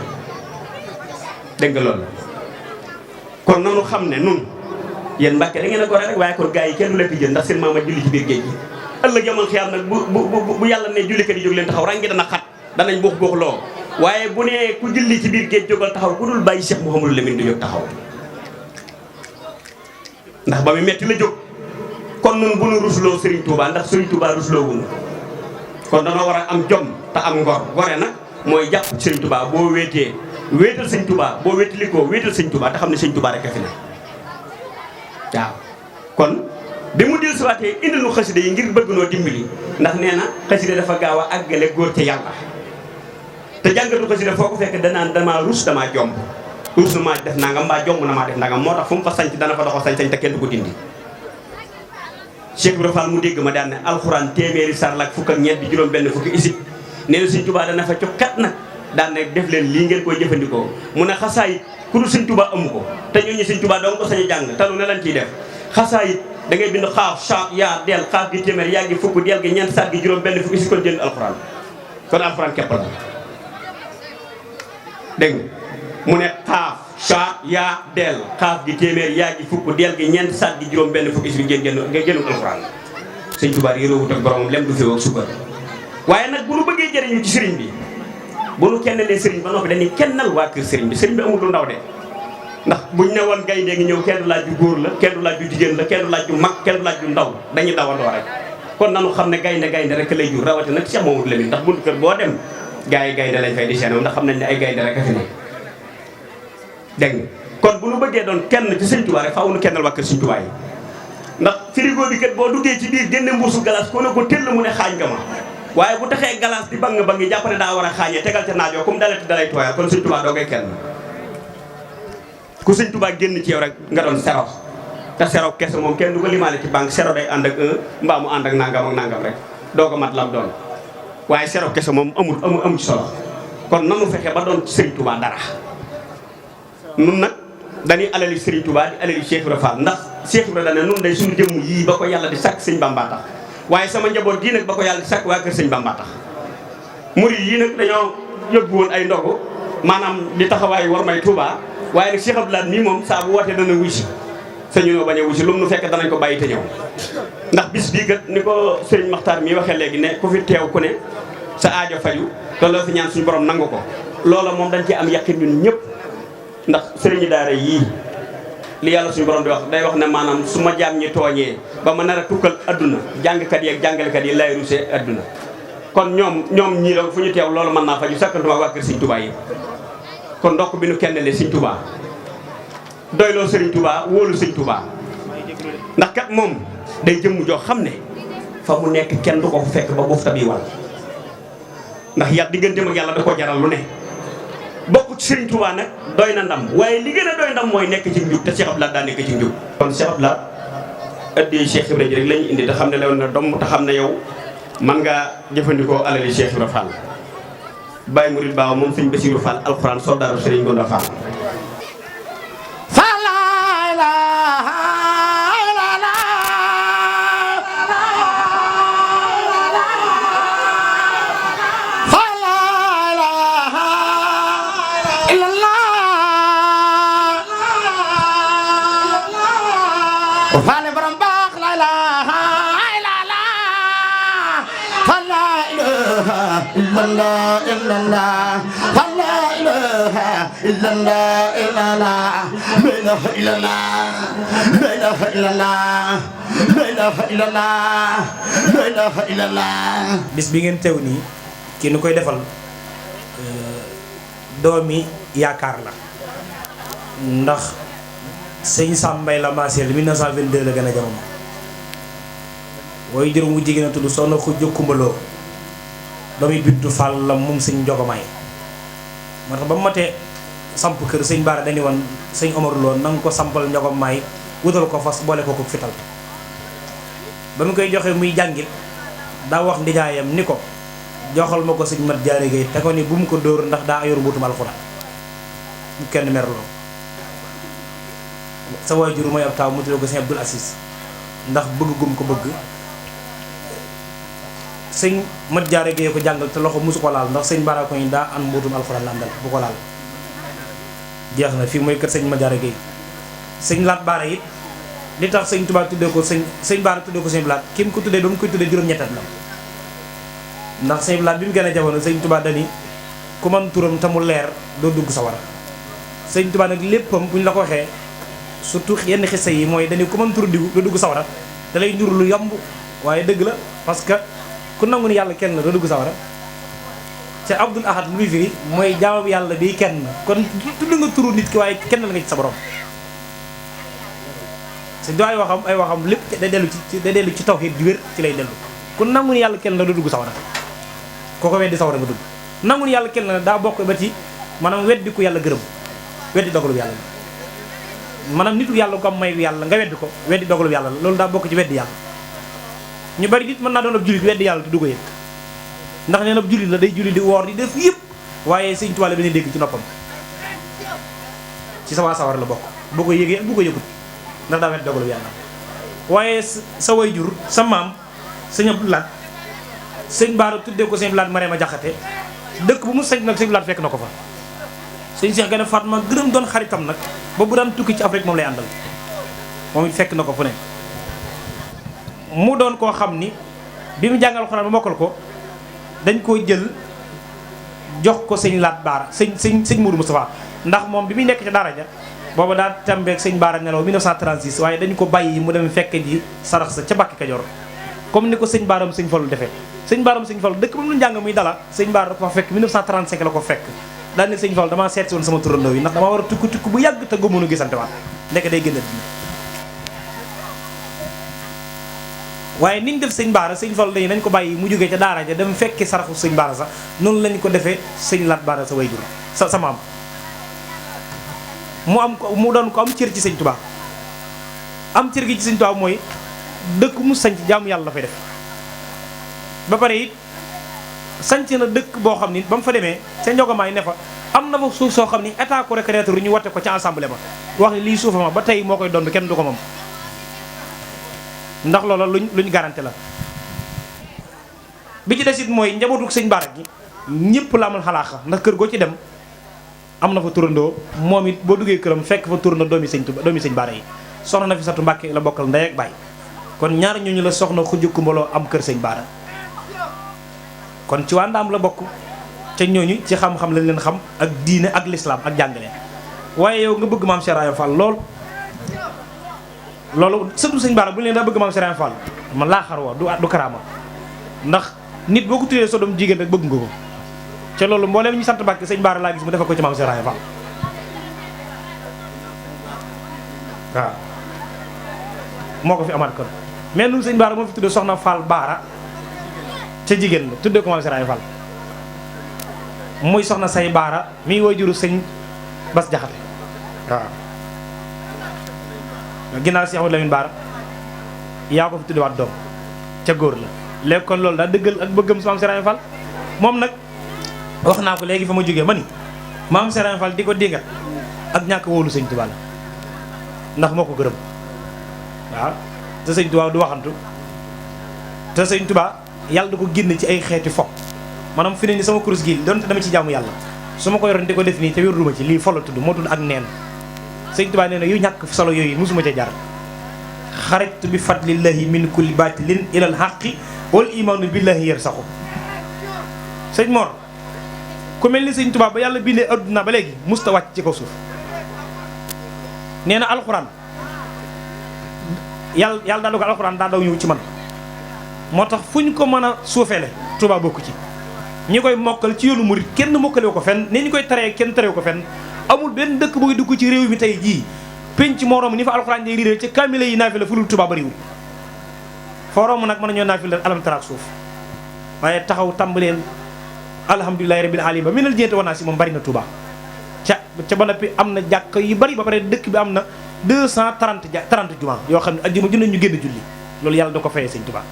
dégg nga loolu kon nanu xam ne nun yéen Mbàkke da ngeen a gore rek waaye kon gars yi kenn du lekk jël ndax seen maama julli ci biir géej gi ëllëg jamono xiyaam nag bu yàlla ne jullikat yi jóg leen taxaw rangi dana xat danañ buux buux loo waaye bu nee ku julli ci biir géej jógal taxaw ku dul bàyyi Cheikh Mouhamadou Lamine du jóg taxaw ndax ba mu metti la jóg kon nun bu nu rusloo Serigne Touba ndax Serigne Touba rusloo wuñu kon danoo war a am jom te am ngor gore nag mooy jàpp Serigne Touba boo wéetee wéetal Serigne Touba boo wéetalikoo wéetal Serigne Touba te xam ne Serigne Touba rek a fi ne waaw kon bi mu dil siwaatee indi nu xasida yi ngir bëgg noo dimbali ndax nee na xasida dafa gaaw a àggale góor ca yàlla te jàngatu xasida foo ko fekk danaan damaa rus damaa jomb rus na maa def nangam mbaa jomb na maa def nangam moo tax fu mu fa sanc dana fa doxo sañ-sañ te kenn du ko dindi. Cheikh Ibra Fall mu dégg ma daan ne alxuraan téeméeri sar la ak fukk ak ñeent di juróom benn fukki isib nee na Sëñ Tuubaa dana fa cokkat nag daan ne def leen lii ngeen koy jëfandikoo mu ne xasaayit ku dul Sëñ Tuubaa amu ko te ñooñu Sëñ Tuubaa doo ko sañ a jàng te lu ne lañ ciy def xasaayit da ngay bind xaaf cha yaa del xaaf gi téeméer yaa gi fukk del gi ñeent sar gi juróom benn fukki isib kon jënd alxuraan kon alxuraan képp la dégg nga mu ne xaaf cha yaa del xaaf gi téeméer yaa gi fukk del gi ñeent sar gi juróom benn fukki isib ngeen génn alxuraan Sëñ Tuubaa réeroowut ak boromam lem du féew ak sukkar waaye nag bu nu bëggee jëriñu ci sëriñ bi bu nu kennalee sëriñ ba noppi dañuy kennal waa kër sëriñ bi sëriñ bi amul lu ndaw de ndax buñ ne woon gaynde gi ñëw kenn du laaj ju góor la kenn du laaj ju jigéen la kenn du laaj ju mag kenn du laaj ju ndaw dañuy dawandoo rek kon nanu xam ne gaynde rek lay jur rawati nag Cheikh Mamadou Lamine ndax buntu kër boo dem gars yi gaynde lañ fay di seenoo ndax xam nañ ne ay gaynde rek a fi ne dégg nga kon bu nu bëggee doon kenn ci Sëñ Tuubaa rek faaw nu kennal waa kër Sëñ Tuubaa yi ndax frigo bi kat boo duggee ci biir génne mbuusu galas ko ne ko tëll mu ne xaañ nga ma waaye bu taxee galas di bang bangi jàpp ne daa war a xaañee tegal ca naajoo comme dalati dalay tooyal kon Sëñ Tuubaa doo koy kenn ku Sëñ Tuubaa génn ci yow rek nga doon sero te sero kese moom kenn du ko limaale ci banque sero day ànd ak mbaa mu ànd ak nangam ak nangam rek doo ko mat lam doon waaye sero kese moom amul ci solo kon nanu fexe ba doon ci Sëriñ Tuubaa dara nun nag dañuy alali Sëriñ Tuubaa di alali Cheikh Ibra Fall ndax Cheikh Ibra dane nun day suñu jëmm yii ba ko yàlla di sàkk Sëñ Bamba tax waaye sama njaboot gii nag ba ko yàlla di sàkk waa kër Sëñ Bamba tax murid yii nag dañoo yóbbu woon ay ndogu maanaam di taxawaay war may Touba waaye nag Cheikh Abdoulaye mii moom saa bu wootee dana wuy si sañu noo bañ a wuy si lu mu nu fekk danañ ko bàyyi te ñëw ndax bis bii kat ni ko Sëriñ Maxtaar mii waxee léegi ne ku fi teew ku ne sa aajo faju te loo fi ñaan suñu borom nangu ko loola moom dañ ci am yaqin ñun ñëpp ndax sëriñu daara yii li yàlla suñu borom di wax day wax ne maanaam su ma jaam ñi tooñee ba ma nar a tukkal adduna jàngkat yi ak jàngalekat yi lay rusee adduna kon ñoom ñii la fu ñu teew loolu mën naa faju sakkantuma waa kër Sëñ Tuubaa yi kon ndokk bi nu kennalee Sëñ Tuubaa doyloo Sëriñ Tuubaa wóolu Sëñ Tuubaa ndax kat moom day jëmm joo xam ne fa mu nekk kenn du ko fekk ba boofu tabi wal ndax yàlla digganteem ak yàlla da ko jaral lu ne bokk ci Sëriñ Tuubaa nag doy na ndam waaye li gën a doy ndam mooy nekk ci njub te Cheikh Abdoulaye daa nekk ci njub kon Cheikh Abdoulaye addi Cheikh Ibra ji rek la ñu indi te xam ne lew na doom te xam ne yow man ngaa jëfandikoo alali Cheikh Ibra Fall Baye Mouride Baaw moom Sëñ Bassirou Fall alxuraan soldaaru Sëriñ Gonda Fall
illallah illallah la ilaha illallah illallah la ilaha illallah la ilaha illallah la ilaha illallah la ilaha illallah.
bis bi ngeen teew nii ki nu koy defal doomi yaakaar la ndax sëñ Sam Mbaye la maaseel 1922 la gën a jamono waaye juróom wu jigéen a tudd soxna Xujja Kumbaloo doomi Bintu Fall la moom sëñ Njogomaay moo tax ba mu matee samp kër sëñ Baara dañu woon sëñ Omar Lo na nga ko sampal Njogomaay wutal ko fas boole ko fital ba mu koy joxe muy jàngit daa wax ndijaayam ni ko joxal ma ko sëñ Mat Jaare Gay te ko ni bu mu ko dóor ndax daa yor mbuutum alxuraan mu kenn merloo sa waajur mooy ab taaw mu tuddee ko sëñ Abdul Asis ndax bëgg gum ko bëgg sëñ Mat Jaare Gay ko jàngal te loxo musu ko laal ndax sëñ Bara ko ni daa am mbuutum alxuraan la andal bu ko laal jeex na fii mooy kër sëñ Mat Jaare Gay sëñ Laat Baara it li tax sëñ Tuubaa tuddee ko sëñ Baara tuddee ko sëñ Laat ki mu ko tuddee ba mu koy tuddee juróom-ñettat la ndax sëñ Laat bi mu gën a jamono sëñ Tuubaa dani ku man turam te mu leer doo dugg sa war a sëñ Tuubaa nag léppam bu ñu la ko waxee surtout yenn xissa yi mooy dañu ku mën tur digu doo dugg sawara da lay njur lu yomb waaye dëgg la parce que ku nangu ni yàlla kenn la doo dugg sawara ca Abdul Ahad lu muy firi mooy jaamam yàlla bi kenn kon tudd nga turu nit ki waaye kenn la nga ci sa borom sëñ Tuubaa ay waxam lépp day dellu ci tawhiid di wér ci lay dellu kon nangu ni yàlla kenn la du dugg sawara kooko weddi sawara nga dugg nangu ni yàlla kenn la daa bokk ba ci maanaam weddi ku yàlla gërëm weddi dogalu yàlla maanaam nitu yàlla ko am may yàlla nga weddi ko weddi dogalu yàlla loolu daa bokk ci weddi yàlla ñu bari nit mën naa doon ab jullit weddi yàlla te du ko yëg ndax nee na ab jullit la day jullit di woor di def yëpp waaye sëñ Tuubaa la bi ne dégg ci noppam ci sa waa sawar la bokk bu ko yëgee ak bu ko yëgut ndax daa weddi dogalu yàlla waaye sa way jur sa maam sëñ Abdou Lahad sëñ Baara tuddee ko sëñ Abdou Lahad Marema Jaxate dëkk bu mu sañ nag sëñ Abdou Lahad fekk na ko fa sëñ Cheikh Gaïndé Fatma gërëm doon xaritam nag ba bu daan tukki ci Afrique moom lay àndal moom it fekk na ko fu ne mu doon koo xam ni bi mu jàngal Alxuraan ba mokkal ko dañ koo jël jox ko sëñ Laat Baara sëñ Mourou Moustapha ndax moom bi muy nekk ci daara ja booba daa tembeek sëñ Baara nelaw 1936 waaye dañu ko bàyyi mu dem fekk ji sarax sa ca Mbàkke Kajoor comme ni ko sëñ Baaram sëñ Fallu defee sëñ Baaram sëñ Fallu dëkk ba mu njàng muy dala sëñ Baara da ko fa fekk 1935 la ko fekk daal ne sëñ Fallu damaa seet si woon sama turandoo yi ndax damaa war a tukki bu yàgg te gëmunu gisante waat ndekk day gën a dina waaye niñ def sëñ Baara sëñ Fallu dañu nañ ko bàyyi mu jógee ca daara ja dem fekki saraxu sëñ Baara sax noonu lañ ko defee sëñ Laat Baara sa way jur sa maam mu doon ko am cër ci sëñ Tuubaa am cër gi ci sëñ Tuubaa mooy dëkk mu sanc jaamu yàlla dafay def ba pare it sanc na dëkk boo xam ni ba mu fa demee seen njogomaay ne fa am na fa suuf soo xam ni état ko reconnaître ñu wate ko ca assemblée ba wax ni lii suufa ma ba tey moo koy doon kenn du ko moom ndax loola luñ garanté la bi ci des it mooy njabootu sëñ Baara gi ñëpp la amal xalaaxa ndax kër goo ci dem am na fa turandoo moom it boo duggee këram fekk fa turandoo doomi sëñ Baara yi soxna na fi satu Mbàkke la bokkal ndey ak baay kon ñaar ñooñu la soxna Xujja Kumbaloo am kër sëñ Baara kon ci waa Ndaam la bokk ca ñooñu ci xam-xam lañ leen xam ak diine ak lislaam ak jàngale waaye yow nga bëgg maam Cheikh Ibra Fall loolu sëtu sëñ Baara bu ñu leen daa bëgg maam Cheikh Ibra Fall man laa xar wa du karaama ndax nit boo ko tuddee sa doom jigéen rek bëgg nga ko ca loolu mbooleem ñu sant Mbàkke sëñ Baara laa gis mu defe ko ci maam Cheikh Ibra Fall waaw moo ko fi amaat kon mais nun sëñ Baara moo fi tuddee soxna Fall Baara ca jigéen la tuddee ko maam Cheikh Ibra Fall muy soxna say Baara mi woy juru sëñ Bas Jaxate waaw ginnaaw si Ahmadu Lamin Baara yaa ko fi tuddee waat doom ca góor la léegi kon loolu daa dëggal ak bëggam si maam Cheikh Ibra Fall moom nag wax naa ko léegi fa ma jógee ma ni maam Cheikh Ibra Fall di ko dingat ak ñàkk wóolu sëñ Tuubaa la ndax moo ko gërëm waaw te sëñ Tuubaa du waxantu te sëñ Tuubaa yàlla da ko génn ci ay xeeti fo maanaam fi ne ni sama kurus gi doonte dama ci jaamu yàlla su ma ko yoroon di ko def nii te wérduma ci lii fo la tudd moo tudd ak neen sëñ Tuubaa nee na yu ñàkk solo yooyu musuma ca jar xarajtu bi fadlillahi min kulli batilin ilal xaqi wal imaanu billahi yar saxu sëñ Mor ku mel ni sëñ Tuubaa ba yàlla bindee adduna ba léegi musta wàcc ci kaw suuf nee na alxuraan yàlla daa dogal alxuraan daa daw ñëw ci man moo tax fu ñu ko mën a suufeele Tuubaa bokk ci ñi koy mokkal ci yoonu murit kenn mokkalewu ko fenn ne ñu koy taree kenn tarewu ko fenn amul benn dëkk booy dugg ci réew mi tey jii penc morom ni fa alxuraan day riiree ci kaamila yi naafila fu dul Tuubaa bariwul forom nag mën nañoo naafila alam taraak suuf waaye taxaw tàmbaleel alhamdulilahi rabbil alamin ba minal jénte war naa si moom bari na Tuubaa ca ba noppi am na jàkk yu bari ba pare dëkk bi am na 230 juma yoo xam ne ajjuma junne ñu génn julli loolu yàlla da ko fayee sëñ Tuubaa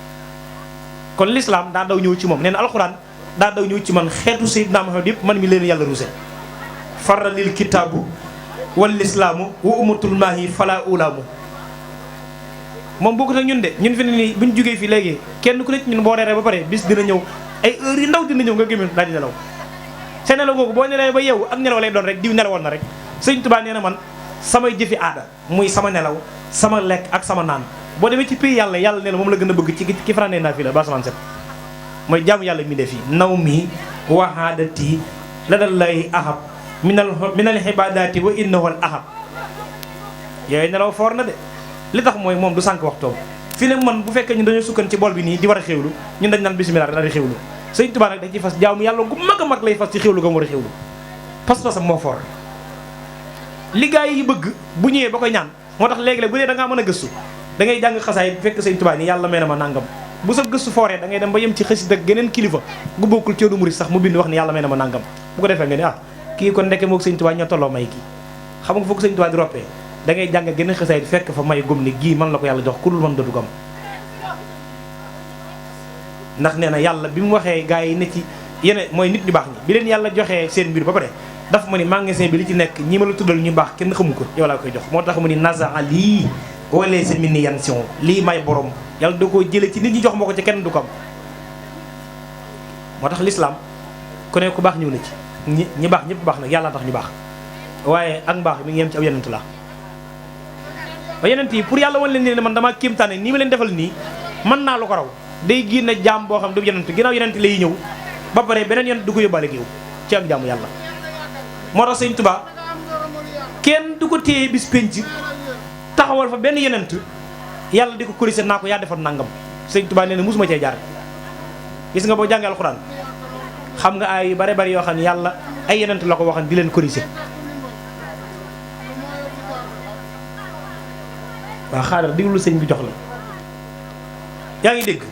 kon l'islam daa daw ñëw ci moom nee na alxuraan daa daw ñëw ci man xeetu Seydina Muhammad yëpp man mi leen yàlla ruuse faralil kitaabu wal islaamu wa umatul maahi fala ulaamu moom bokkut ak ñun de ñun fi ne nii buñ jógee fii léegi kenn ku nekk ñun boo reeree ba pare bis dina ñëw ay heures yu ndaw dina ñëw nga gémé daal di nelaw sa nelaw googu boo nelawee ba yeewu ak nelaw lay doon rek diw nelawoon na rek sëñ Tuubaa nee na man samay jëfi aada muy sama nelaw sama lekk ak sama naan boo demee ci pays yàlla nee na moom la gën a bëgg ci ki farandee naa fii la ba samaan set mooy jaamu yàlla mi def fii naw mi wahaadati la dal lay ahab minal ibadaati wa innahu al ahab yooyu nelaw foor na de li tax mooy moom du sànk waxtoom fi ne man bu fekkee ñun dañoo sukkan ci bool bi nii di war a xéwlu ñun dañ naan bismillah daal di xéwlu sëñ Tuubaa nag dañ ci fas jaamu yàlla gu mag a mag lay fas ci xéwlu ga mu war a xéwlu pas-pasam moo foor li gaa yi bëgg bu ñëwee ba koy ñaan moo tax léegi la bu dee da ngaa mën a gëstu da ngay jàng xasaay fekk sëñ Tuubaa ni yàlla may na ma nangam bu sa gëstu fooree da ngay dem ba yem ci xasida ak geneen kilifa gu bokkul ci yoonu murid sax mu bind wax ni yàlla may na ma nangam bu ko defee nga ni kii kon ndeke moog sëñ Tuubaa ñoo tolloo may kii xam nga foog sëñ Tuubaa di roppee da ngay jàng geneen xasaay fekk fa may gum ni gii man la ko yàlla jox ku dul man dootu ko am ndax nee na yàlla bi mu waxee gars yi ne ci yene mooy nit ñu baax ñi bi leen yàlla joxee seen mbir ba pare dafa ma ni magasin bi li ci nekk ñi ma la tuddal ñu baax kenn xamu ko yow laa koy jox moo tax mu ni nazaa lii walee sa min ni yan sion lii may borom yàlla da koo jële ci nit ñi jox ma ko ci kenn du ko am moo tax lislaam ku ne ku baax ñëw na ci ñi baax ñëpp baax nag yàlla tax ñu baax waaye ak mbaax mi ngi yem ci ab yenent la ba yenent yi pour yàlla wan leen ne man damaa kéemtaane nii ma leen defal nii mën naa lu ko raw day génne jaam boo xam du yenent ginnaaw yenent lay ñëw ba pare beneen yenent du ko yóbbaale géew ci ak jaamu yàlla moo tax sëñ Tuubaa kenn du ko téye bis penc taxawal fa benn yenent yàlla di ko corriger naa ko yaa defal nangam sëñ Tuubaa nee na musuma cee jaar gis nga boo jàngee alxuraan xam nga ay yu bare bari yoo xam ne yàlla ay yenent la ko waxan di leen corriger waaw xaaral diglu sëñ bi jox la yaa ngi dégg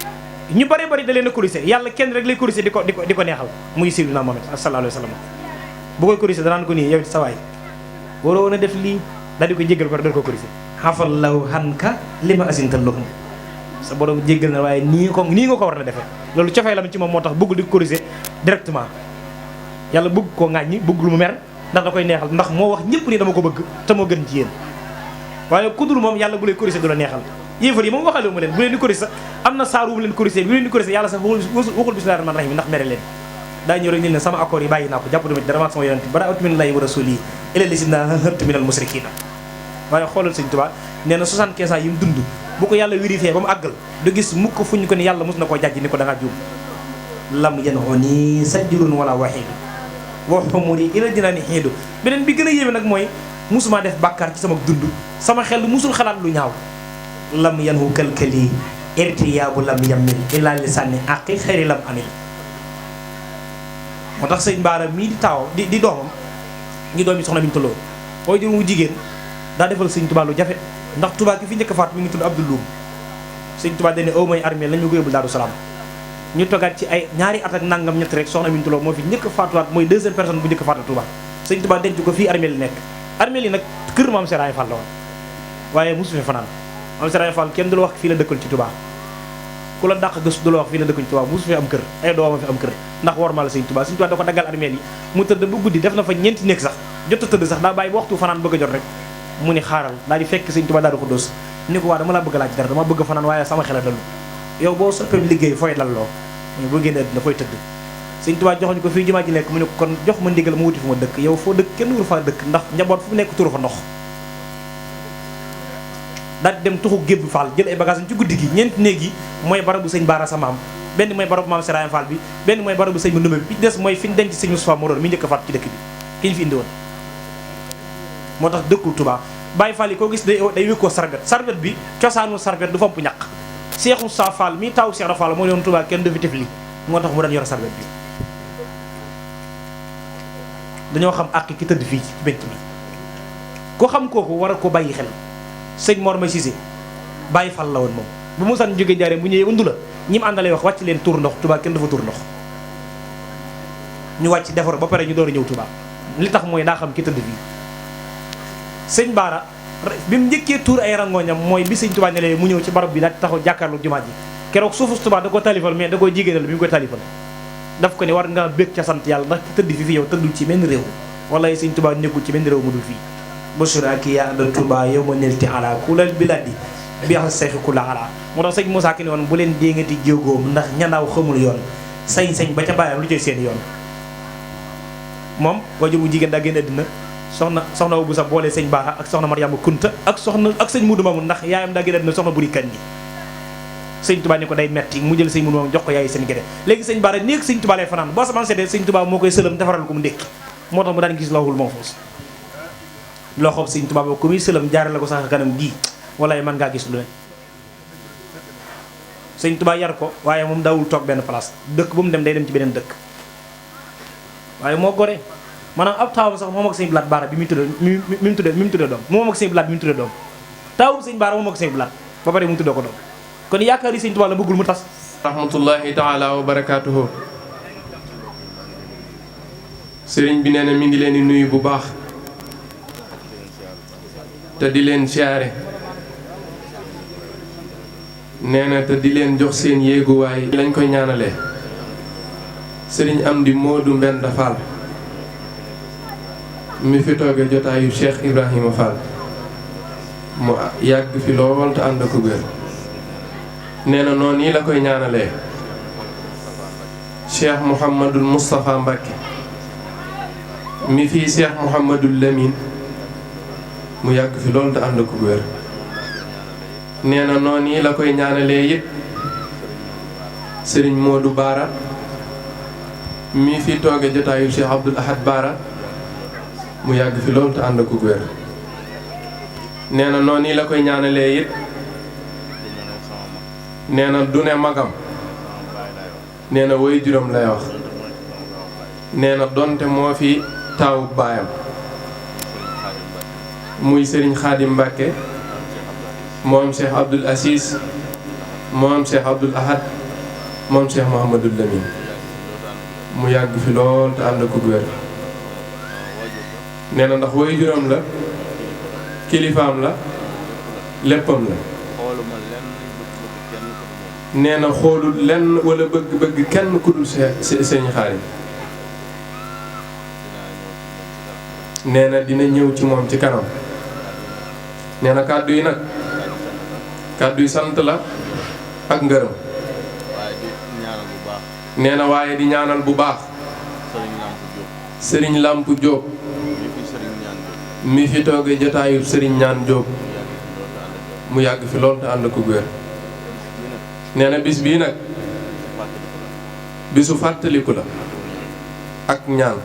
ñu bare bari da leen a corriger yàlla kenn rek lay corriger di ko neexal muy Seydina Muhammad sallallahu alayhi wa sallam bu koy corriger danaan ko nii yow it sa waay waroo woon a def lii daal di ko jéggal ko dal ko corriger xafallahu hanka li ma asintal lahum sa borom jéggal na waaye nii nga ko war na defee loolu cofee lam ci moom moo tax bëggul di ko corriger directement yàlla bëgg koo ŋàññi bëggul mu mer ndax da koy neexal ndax moo wax ñëpp ni dama ko bëgg te moo gën ci yéen waaye ku dul moom yàlla bu lay corriger du la neexal yéefar yi moom waxale ma leen bu leen di corriger sax am na saar wu mu leen corriger bu leen di corriger yàlla sax waxul bismillahir rahmanir rahim ndax mere leen daa ñëw rek ni ne sama accord yi bàyyi naa ko jàpp duma ci dara maag sama yonent bara'atu minallahi wa rasulihi ilal lazina ahadtu minal musrikina waaye xoolal sëñ Tuubaa nee na 75 ans yi mu dund bu ko yàlla vérifié ba mu àggal du gis mukk fu ñu ko ni yàlla mos na koo jàjj ni ko da ngaa juum lam yanhuni sajjurun wala wahidu wa humuri ila jinaani hiidu beneen bi gën a yéeme nag mooy musuma def bàkkaar ci sama dund sama xel musul xalaat lu ñaaw lam yanhu kalkali irtiyaabu lam yammil ila lisaani aqi xëyri lam anil moo tax sëñ Baara mii di taaw di doomam ngi doom yi soxna bi ñu tolloo booy jur mu jigéen daa defal sëñ Tuubaa lu jafe ndax Tuubaa ki fi njëkk faat mi ngi tudd Abdou Loum sëñ Tuubaa dañ ne aw may armée lañ ñu ko yóbbul Daaru Salaam ñu toggaat ci ay ñaari at ak nangam ñett rek soxna bi ñu tolloo moo fi njëkk faatuwaat mooy deuxième personne bu njëkk faatu Tuubaa sëñ Tuubaa denc ko fii armée li nekk armée li nag kër Maam Serigne Fall la woon waaye mosu fi fanaan Maam Serigne Fall kenn du la wax fii la dëkkoon ci Tuubaa ku la dàq gëstu du la wax fii la dëkkoon ci Tuubaa mosu fi am kër ay doomam fi am kër ndax worma la sëñ Tuubaa sëñ Tuubaa da ko daggal armée yi mu tëdd ba guddi def na fa ñeenti nekk sax jot a tëdd sax daa bàyyi ba waxtu fanaan bëgg a jot rek mu ni xaaral daal di fekk sëñ Tuubaa Daaru Xudoos ni ko waa dama laa bëgg laaj dara dama bëgg fanaan waaye sama xel a dalu yow boo soppee liggéey fooy dalloo mu boo génne àddina fooy tëdd sëñ Tuubaa joxoñ ko fii jumaa ji nekk mu ne ko kon jox ma ndigal ma wuti fu ma dëkk yow foo dëkk kenn wuru faa dëkk ndax njaboot fu nekk turu fa ndox daal di dem tuxu Gébb Fall jël ay bagage ci guddi gi ñeenti néeg yi mooy barabu sëñ Baara sa maam benn mooy barabu Maam Serigne Fall bi benn mooy barabu sëñ bu Ndumbe bi des mooy fi ñu denc sëñ Moustapha Moroon mi njëkk a faat ci dëkk bi ki ñu fi indi woon moo tax dëkkul Touba Baye Fall yi koo gis day wékkoo sarbet bi cosaanu sarbet du fomp ñàq Cheikh Moustapha Fall mi taw Cheikh Fall moo yoon Touba kenn du fi tef li moo tax mu daan yor sarbet bi dañoo xam àq ki tëdd fii ci benc bi ko xam kooku war a ko bàyyi xel sëñ Mor May Cissé Baye Fall la woon moom bu mu san jógee jaaree bu ñëwee undu la ñi mu àndalee wax wàcc leen tuur ndox Touba kenn dafa tuur ndox ñu wàcc defar ba pare ñu door a ñëw Touba li tax mooy daa xam ki tëdd fii sëñ Baara bi mu njëkkee tuur ay rangooñam mooy bi sëñ Touba ne lee mu ñëw ci barab bi daal taxaw jàkkaarlu jumaa ji keroog suufu Touba da ko talifal mais da koy jigéenal bi mu koy talifal daf ko ne war nga bég ca sant yàlla ndax ki tëdd fi yow tëddul ci benn réew wala sëñ Touba nekkul ci benn réew mu dul fii bushraki ya da Touba yow ma nelti ala kulal biladi biax sayxi kula ala moo tax sëñ Moussa ki ne woon bu leen déngati jéegoom ndax ñandaaw xamul yoon sañ-sañ ba ca bàyyam lu coy seen yoon moom waajur bu jigéen daa génn àddina soxna bu sa boole sëñ Baara ak soxna Mariama Kunta ak sëñ Mudu Mamun ndax yaayam daa génn àddina soxna buri kan yi sëñ Touba ni ko day metti mu jël sëñ Mudu Mamun jox ko yaay seen géde léegi sëñ Baara néeg sëñ Touba lay fanaan boo saman seetee sëñ Touba moo koy sëlam defaral ko mu ndékki moo tax mu daan gis lawul moo foos loxoom sëñ Touba boo ko muy sëlam jaare la ko sax kanam gii wala man ngaa gis lu ne sëñ Touba yar ko waaye moom daawul toog benn place dëkk bu mu dem day dem ci beneen dëkk waaye moo gore maanaam ab taawam sax moom ak sëñ Blaat Baara bi mu tuddee doom moom ak sëñ Blaat bi mu tuddee doom taawum sëñ Baara moom ak sëñ Blaat ba pare mu tuddee ko doom kon yaakaar yi sëñ Tuubaa la bëggul mu tas.
rahmatullahi taala wa barakaatuhu. sëriñ bi nee na mi ngi leen di nuyu bu baax te di leen siyaare nee na te di leen jox seen yéeguwaay lañ koy ñaanalee sëriñ Amdi Moodu Mbenda Fall mi fi tooge jotaayu Cheikh Ibrahima Fall mu yàgg fi lool te ànd ko wér nee na noonu yi la koy ñaanalee Cheikh Mouhamadul Moustapha Mbacke mi fii Cheikh Mouhamadul Lamine mu yàgg fi lool te ànd ko wér nee na noonu yi la koy ñaanalee yëpp sëriñ Modou Baara mi fi tooge jotaayu Cheikh Abdoul Ahad Baara mu yàgg fi loolu te ànd ko wér nee na noonu yi la koy ñaanalee it nee na du ne magam nee na woy juróom lay wax nee na donte moo fi taawu baayam muy Serigne Khadim Mbacke moom Cheikh Abdoul Aziz moom Cheikh Abdoul Ahad moom Cheikh Mouhamadul Lamine mu yàgg fi lool te ànd ko wér nee na ndax woy juróom la kilifaam la léppam la nee na xoolul lenn wala bëgg kenn ku dul Sëriñ Xaadim nee na dina ñëw ci moom ci kanam nee na kàddu yi nag kàddu yi sant la ak ngërëm nee na waaye di ñaanal bu baax Sëriñ Lamp Diop mi fi toogee jotaayu Sëriñ Ñaan Diop mu yàgg fi lool te ànd ko wér nee na bis bii nag bisu fàttaliku la ak ñaan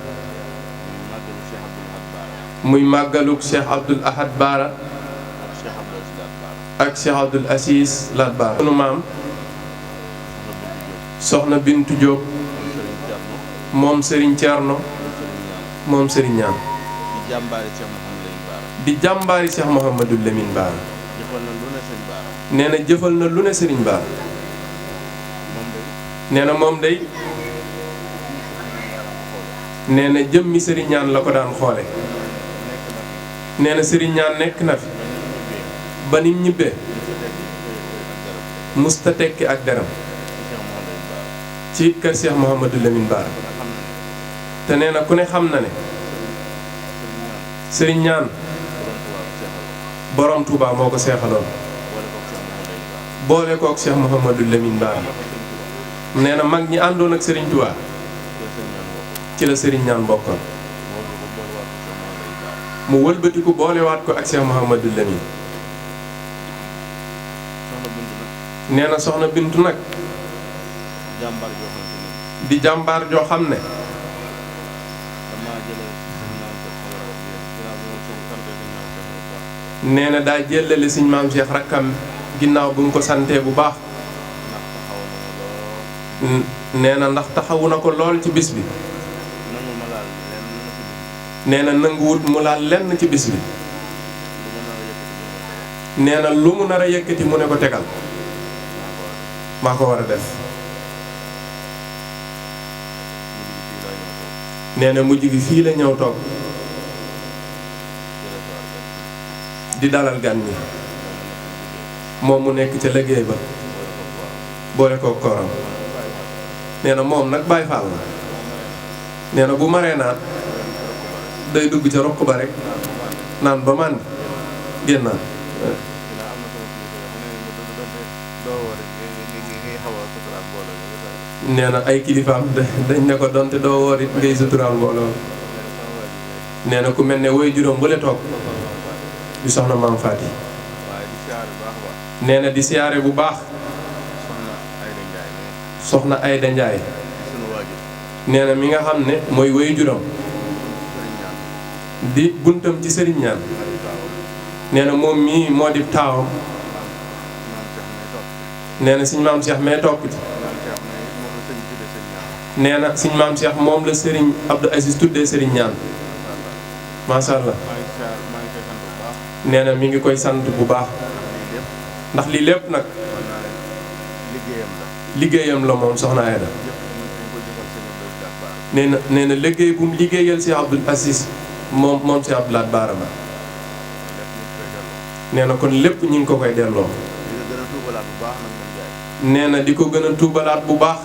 muy màggaluk Cheikh Abdoul Ahad Baara ak Cheikh Abdoul Aziz Lat Baara sunu maam soxna Bintu Diop moom Serigne Thierno moom Serigne Ñaan di jàmbaari Cheikh Mouhamadou Lamine Baara nee na jëfal na lu ne Serigne Baara nee na moom day nee na jëmmi Serigne Ñaan la ko daan xoole nee na Serigne Ñaan nekk na fi ba nim ñibbee musta tekki ak deram ci kër Cheikh Mouhamadou Lamine Baara te nee na ku ne xam na ne Serigne Ñaan borom Touba moo ko seexaloon boole kook Cheikh Mouhamadou Lamine Baara nee na mag ñi àndoon ak Serigne Touba ci la Serigne Ñaan bokkoon mu wëlbatiku boolewaat ko ak Cheikh Mouhamadou Lamine nee na soxna Bintu nag di jàmbaar joo xam ne nee na daa jëlale Sëñ Maam Cheikh rakkam ginnaaw bu nga ko santee bu baax nee na ndax taxawu na ko lool ci bis bi nee na nanguwut mu laal lenn ci bis bi nee na lu mu nar a yëkkati mu ne ko tegal maa ko war a def nee na mujj gi fii la ñëw toog di dalal gan ñi moom mu nekk ca liggéey ba boole ko kooram nee na moom nag Baay Faal la nee na bu maree naan day dugg ca roq ba rek naan ba màndi génnaat nee na ay kilifaam dañ ne ko donte doo woor it ngay suturaal mbooloo nee na ku mel ne woy juróom bu le toog di soxna Maam Faati nee na di siyaare bu baax soxna Ayda Njaay nee na mi nga xam ne mooy woy juróom di buntam ci Sëriñ Ñaan nee na moom mii moo di taawam nee na Sëñ Maam Cheikh mee topp ci nee na Sëñ Maam Cheikh moom la Sëriñ Abdou Aziz tuddee Sëriñ Ñaan macha allah nee na mi ngi koy sant bu baax ndax lii lépp nag liggéeyam la moom soxna Aida nee na liggéey bu mu liggéeyal si Abdoul Aziz moom si Abdou Lahad Bara Mbacké nee na kon lépp ñu ngi ko koy delloo nee na di ko gën a tuubalaat bu baax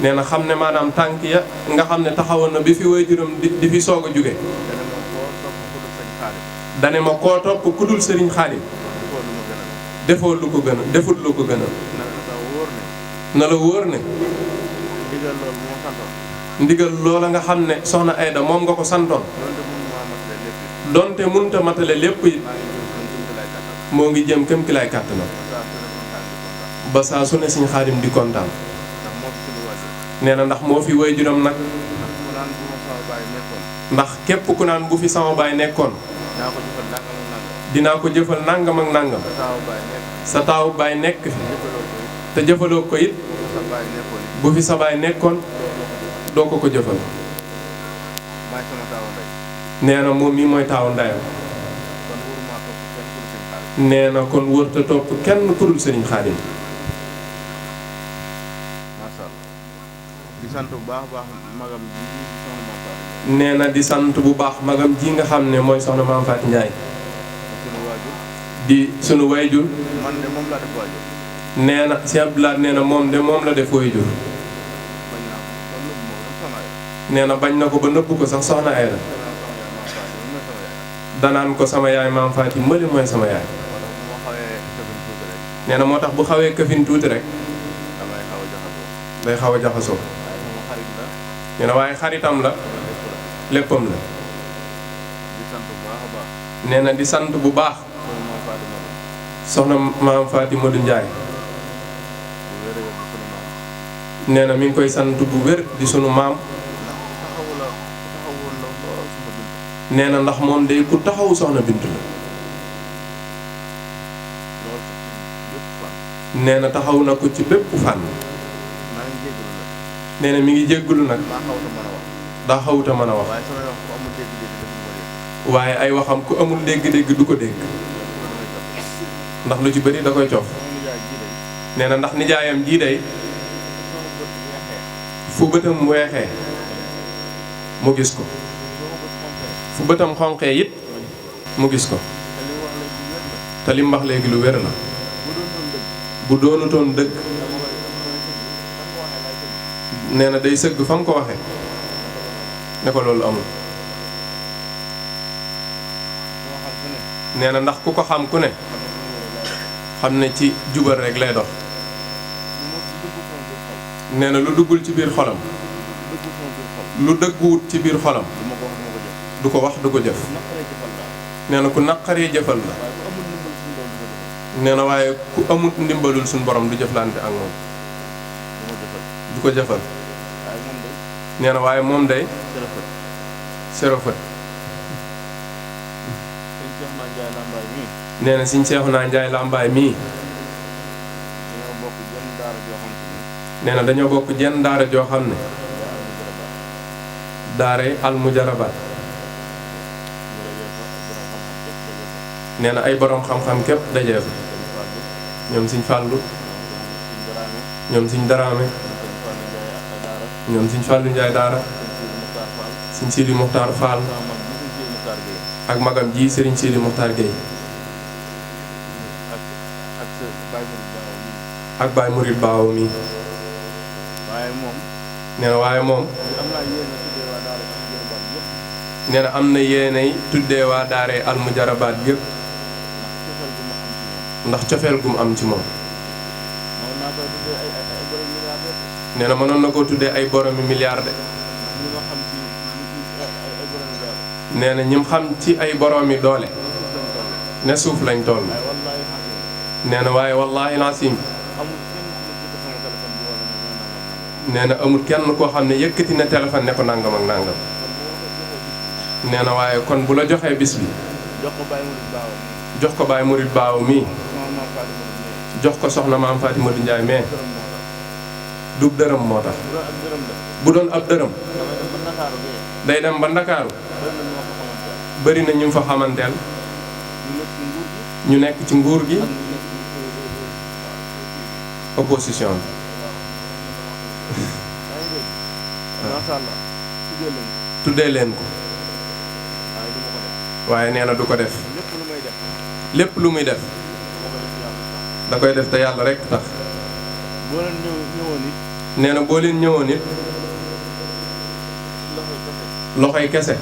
nee na xam ne maanaam tànk ya nga xam ne taxawoon na bi fi waajuram di fi soog a jóge dane ma koo topp ku dul sëriñ Xaadim defoo lu ko gën a defut lu ko gën a na la wóor ne ndigal loola nga xam ne soxna Aida moom nga ko santoon donte munta matale lépp it moo ngi jëm këm ki lay kàttanam ba saa su ne sëriñ Xaadim di kontaan nee na ndax moo fi waajuram nag ndax képp ku naan bu fi sama baay nekkoon dinaa ko jëfal nangam ak nangam sa taawu baay nekk fi te jëfaloo ko it bu fi sa baay nekkoon doo ko jëfal nee na moom mii mooy taawu ndeyam nee na kon wërta topp kenn ku dul sëriñ Xaadim nee na di sant bu baax magam ji nga xam ne mooy soxna Maam Faty Ndiaye di sunu wayjur nee na si Abdou Lahad nee na moom de moom la def wayjur nee na bañ na ko ba nëbb ko sax soxna Aida danaan ko sama yaay Maam Faty mbële mooy sama yaay nee na moo tax bu xawee këfin tuuti rek day xaw a jaxasoo nee na waaye xaritam la léppam la nee na di sant bu baax soxna Maam Faty Modou Ndiaye nee na mi ngi koy sant bu wér di sunu maam nee na ndax moom day ku taxawu soxna Bintu la nee na taxaw na ko ci bépp fànn nee na mi ngi jéggulu nag daa xawuta mën a wax waaye ay waxam ku amul dégg-dégg du ko dégg ndax lu ci bëri da koy coof nee na ndax nijaayam jii day fu bëtam weexee mu gis ko fu bëtam xonqee it mu gis ko te li mu wax léegi lu wér la bu doonutoon dëgg nee na day sëgg fa mu ko waxee ne ko loolu amul nee na ndax ku ko xam ku ne xam ne ci jubal rek lay dox nee na lu duggul ci biir xolam lu dëgguwut ci biir xolam du ko wax du ko jëf nee na ku naqaree jëfal la nee na waaye ku amut ndimbalul suñu borom du jëflante ak moom du ko jëfal nee na waaye moom day serofët nee na Sëñ Seexuna Njaay Lambaay mii nee na dañoo bokk jenn daara joo xam ne daare almujarabaat nee na ay borom xam-xam képp dajee fa ñoom Sëñ Fàllu ñoom Sëñ Daraame ñoom Sëñ Fàllu Njaay daara Sëñ Sidi Muxtaar Fall ak magam ji Sëriñ Sidi Muxtaar Gueye ak Baay Murid Baaw mi nee na waaye moom nee na am na yéenay tuddee waa daare almujarabaat yëpp ndax cofeel gu mu am ci moom nee na mënoon na koo tuddee ay boromi milliard de nee na ñim xam ci ay boromi doole ne suuf lañ toll nee na waaye wallaahi laasim nee na amul kenn koo xam ne yëkkati na téléphone ne ko nangam ak nangam nee na waaye kon bu la joxee bis bi jox ko Baay Murid Baaw mii jox ko soxna Maam Faty Modou Ndiaye mais du dërëm moo tax bu doon ab dërëm day dem ba Ndakaaru bëri na ñu fa xamanteel ñu nekk ci nguur gi opposition bi tuddee leen ko waaye nee na du ko def lépp lu muy def da koy def te yàlla rek tax nee na boo leen ñëwoon it loxoy kese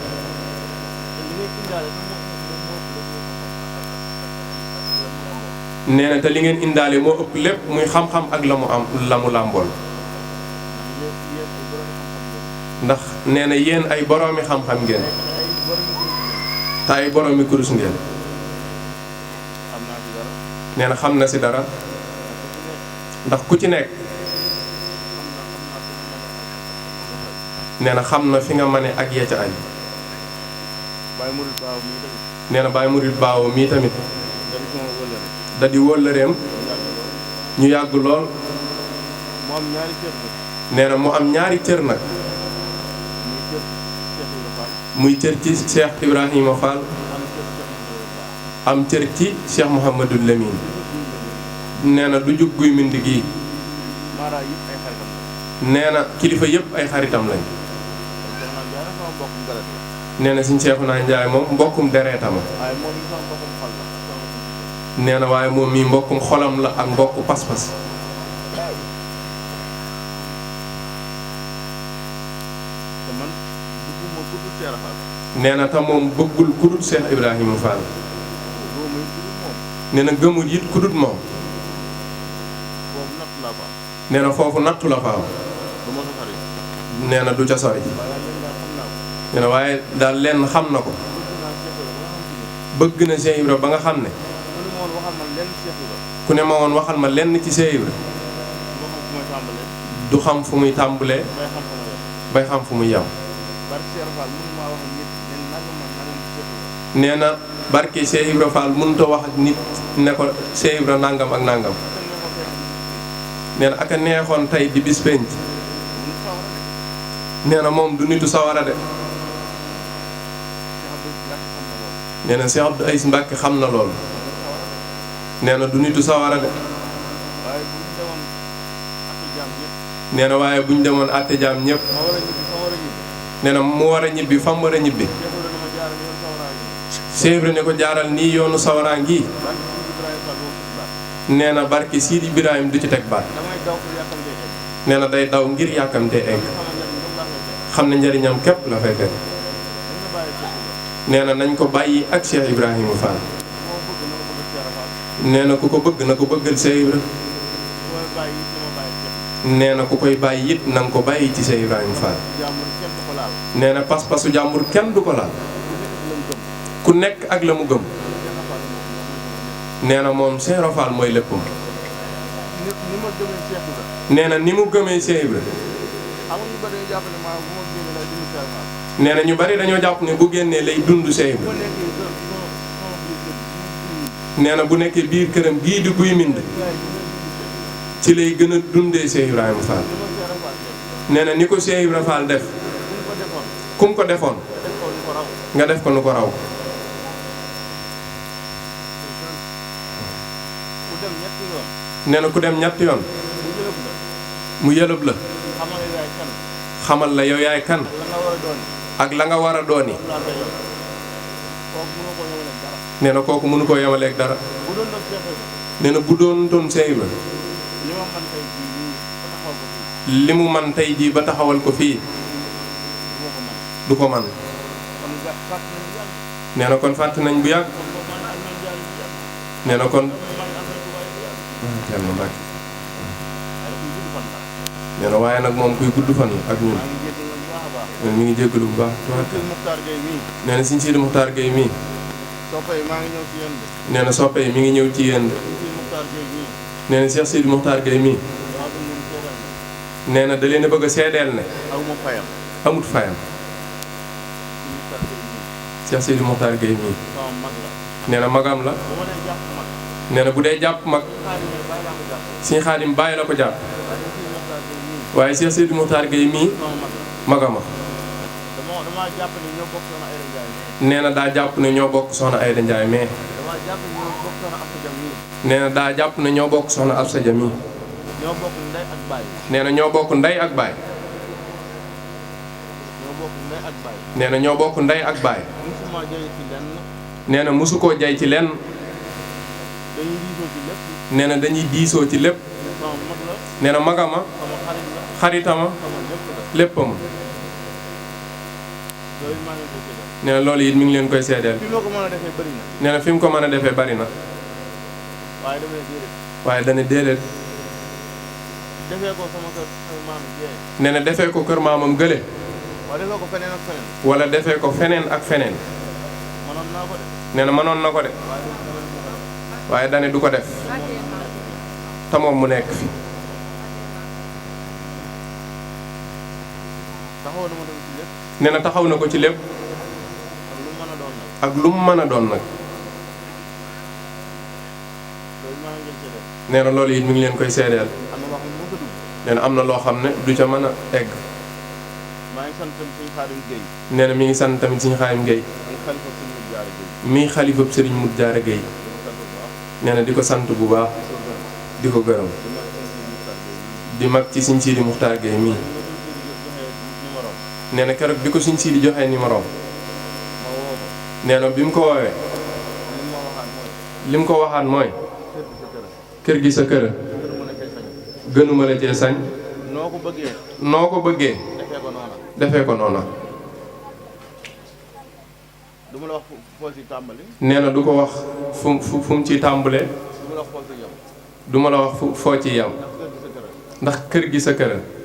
nee na te li ngeen indaale moo ëpp lépp muy xam-xam ak la mu làmbool ndax nee na yéen ay boroomi xam-xam ngeen te ay boroomi kurus ngeen nee na xam na si dara ndax ku ci nekk nee na xam na fi nga mane ak yee ca ay nee na Baye Murid Baawo mii tamit da di wóllëreem ñu yàgg lool nee na mu am ñaari cër nag muy cër ci Cheikh Ibrahima Fall am cër ci Cheikh Mouhamadou Lamine nee na du jug guy mbind gii nee na kilifa yëpp ay xaritam lañ nee na suñ Seexuna Njaay moom mbokkum dereetama nee na waaye moom mii mbokkum xolam la ak mbokku pas-pas nee na te moom bëggul kudut Cheikh Ibrahima Fall nee na gëmul it kudut moom nee na foofu nattu la fa am nee na du ca sori nee na waaye daal lenn xam na ko bëgg na Cheikh Ibra ba nga xam ne ku ne ma woon waxal ma lenn ci Cheikh Ibra du xam fu muy tàmbalee bay xam fu muy yam nee na barke Cheikh Ibra Fall mënut a wax ak nit ne ko Cheikh Ibra nangam ak nangam nee na ak a neexoon tey di bis penc nee na moom du nitu sawara de nee na Cheikh Abdou Aziz Mbacke xam na loolu nee na du nitu sawara de nee na waaye bu ñu demoon àtte jaam ñëpp nee na mu war a ñibbi fa mu war a ñibbi Cheikh Ibra ne ko jaaral nii yoonu sawaraa ngi nee na barke Sidi Ibrahima du ci teg baat nee na day daw ngir yàkkamtee egg xam ne njariñam képp la fay fekk nee na nañ ko bàyyi ak Cheikh Ibrahima Fall nee na ku ko bëgg na ko bëggal Cheikh Ibra nee na ku koy bàyyi it na nga ko bàyyi ci Cheikh Ibrahima Fall nee na pas-pasu jàmbur kenn du ko laal ku nekk ak la mu gëm nee na moom Cheikh Ibra Fall mooy léppam nee na ni mu gëmee Cheikh Ibra nee na ñu bari dañoo jàpp ne bu génnee lay dund Cheikh Ibra nee na bu nekkee biir këram gii di guy mind ci lay gën a dundee Cheikh Ibrahima Fall nee na ni ko Cheikh Ibra Fall def kum ko defoon nga def ko nu ko raw nee na ku dem ñetti yoon mu yëlëb la xamal la yow yaay kan ak la nga war a dooni nee na kooku mënu koo yemaleeg dara nee na bu doon Cheikh Ibra li mu man tey jii ba taxawal ko fii du ko man nee na kon fàtte nañ bu yàgg nee na kon nee na waaye nag moom kuy gudd fan ak ñun mi ngi jéggalu bu baax nee na Sëñ Sidi Muxtaar Gueye mii nee na soppe yi mi ngi ñëw ci yéen nee na Cheikh Sidi Muxtaar Gueye mii nee na da leen a bëgg a seedeel ne amut fayam Cheikh Sidi Muxtaar Gueye mii nee na magam la nee na bu dee jàpp mag Sëñ Xaadim bàyyi la ko jàpp waaye Cheikh Sidi Moukhtar Gueye mii magama
dama jàpp ne ñoo bokk soxna Ayda Ndiaye
nee na daa jàpp ne ñoo bokk soxna Ayda Ndiaye mais
dama jàpp ne ñoo bokk soxna Absa Jam nii
nee na daa jàpp ne ñoo bokk soxna Absa Jam mii
ñoo bokk ndey ak baay
nee na ñoo bokk ndey ak baay
ñoo bokk ndey ak baay
nee na ñoo bokk ndey ak baay
musuma jëy ci lenn
nee na mosu koo jay ci lenn
dañuy diisoo ci lépp
nee na dañuy diisoo ci lépp
sama mag la
nee na magama
sama xarit la
xaritama
sama lépp la
léppam
loolu maa ngi ko ci def
nee na loolu it mi ngi leen koy seedeel
fi ma ko mën a defee bëri na
nee na fi mu ko mën a defee bari na
waaye dama ne déedéet
waaye dana déedéet
defee ko sama kër sama maam jee
nee na defee ko kër maamam gële
waaye defee ko feneen ak feneen
wala defee ko feneen ak feneen
mënoon naa ko de
nee na mënoon na ko de
waaye dama ne du ko def
waaye dane du ko def te moom mu nekk fi
taxaw na ma tamit ci lépp
nee na taxaw na ko ci lépp
ak lu mu mën a doon nag
ak lu mu mën a doon nag
loolu maa ngi ci def
nee na loolu it mi ngi leen koy seedeel
am na wax mu ko dugg
nee na am na loo xam ne du ca mën a egg
maa ngi sant tamit suñu Xaadim Gueye
nee na mi ngi sant tamit suñu Xaadim Gueye
muy xalifa suñu
mii xalifab Serigne
Mut Jaara Gueye
Mout Diarra Gueye
dama sant bu baax
nee na di ko sant bu baax di ko gërëm di mag ci Serigne Sidi Moukhtar Gueye mii nee na keroog bi ko Serigne Sidi joxee numéro
ma woo ko
nee na bi mu ko woowee
li ma waxaat mooy
li mu ko waxaat mooy
kër gi sa kër
kër gi sa kër
kër mën a cay sañ
gënuma la cee sañ
noo ko bëggee
noo ko bëggee
defee ko noona
defee ko noona
du ma la wax foo si tàmbali
nee na du ko wax fu mu ciy tàmbalee
du ma la wax foo si yem
du ma la wax foo ci yem
ndax kër gi sa kër
ndax kër gi sa kër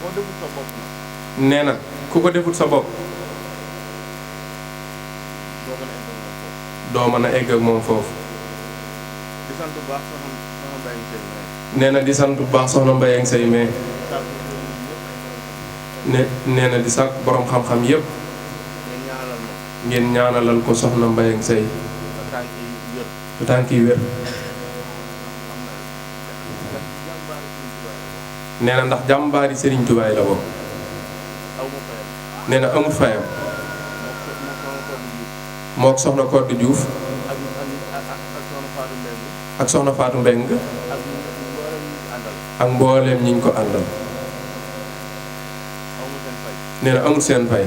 boo deful sa bopp nag
nee na ku ko defut sa bopp
doo mën a egg moom foofu
doo mën a egg ak moom foofu
di sant bu baax sama mbay mi seen mais
nee na di sant bu baax soxna Mbaye ak say mais nee na di sàkk borom xam-xam yépp
ngeen ñaanal ma
ngeen ñaanalal ko soxna Mbaye ak say
sa tànk yi wér
su tànk yi wér nee na ndax jàmbaari Serigne Touba la bokk
aw ma fayal
nee na amut fayam
moo soxna Codé Diouf
mook soxna Codé Diouf
ak soxna Fatou Mbengue
ak soxna Fatou Mbeng
ak mboolem ñu àndal
ak mbooleem ñi ñu ko àndal
aw ma seen fay
nee na amul seen fay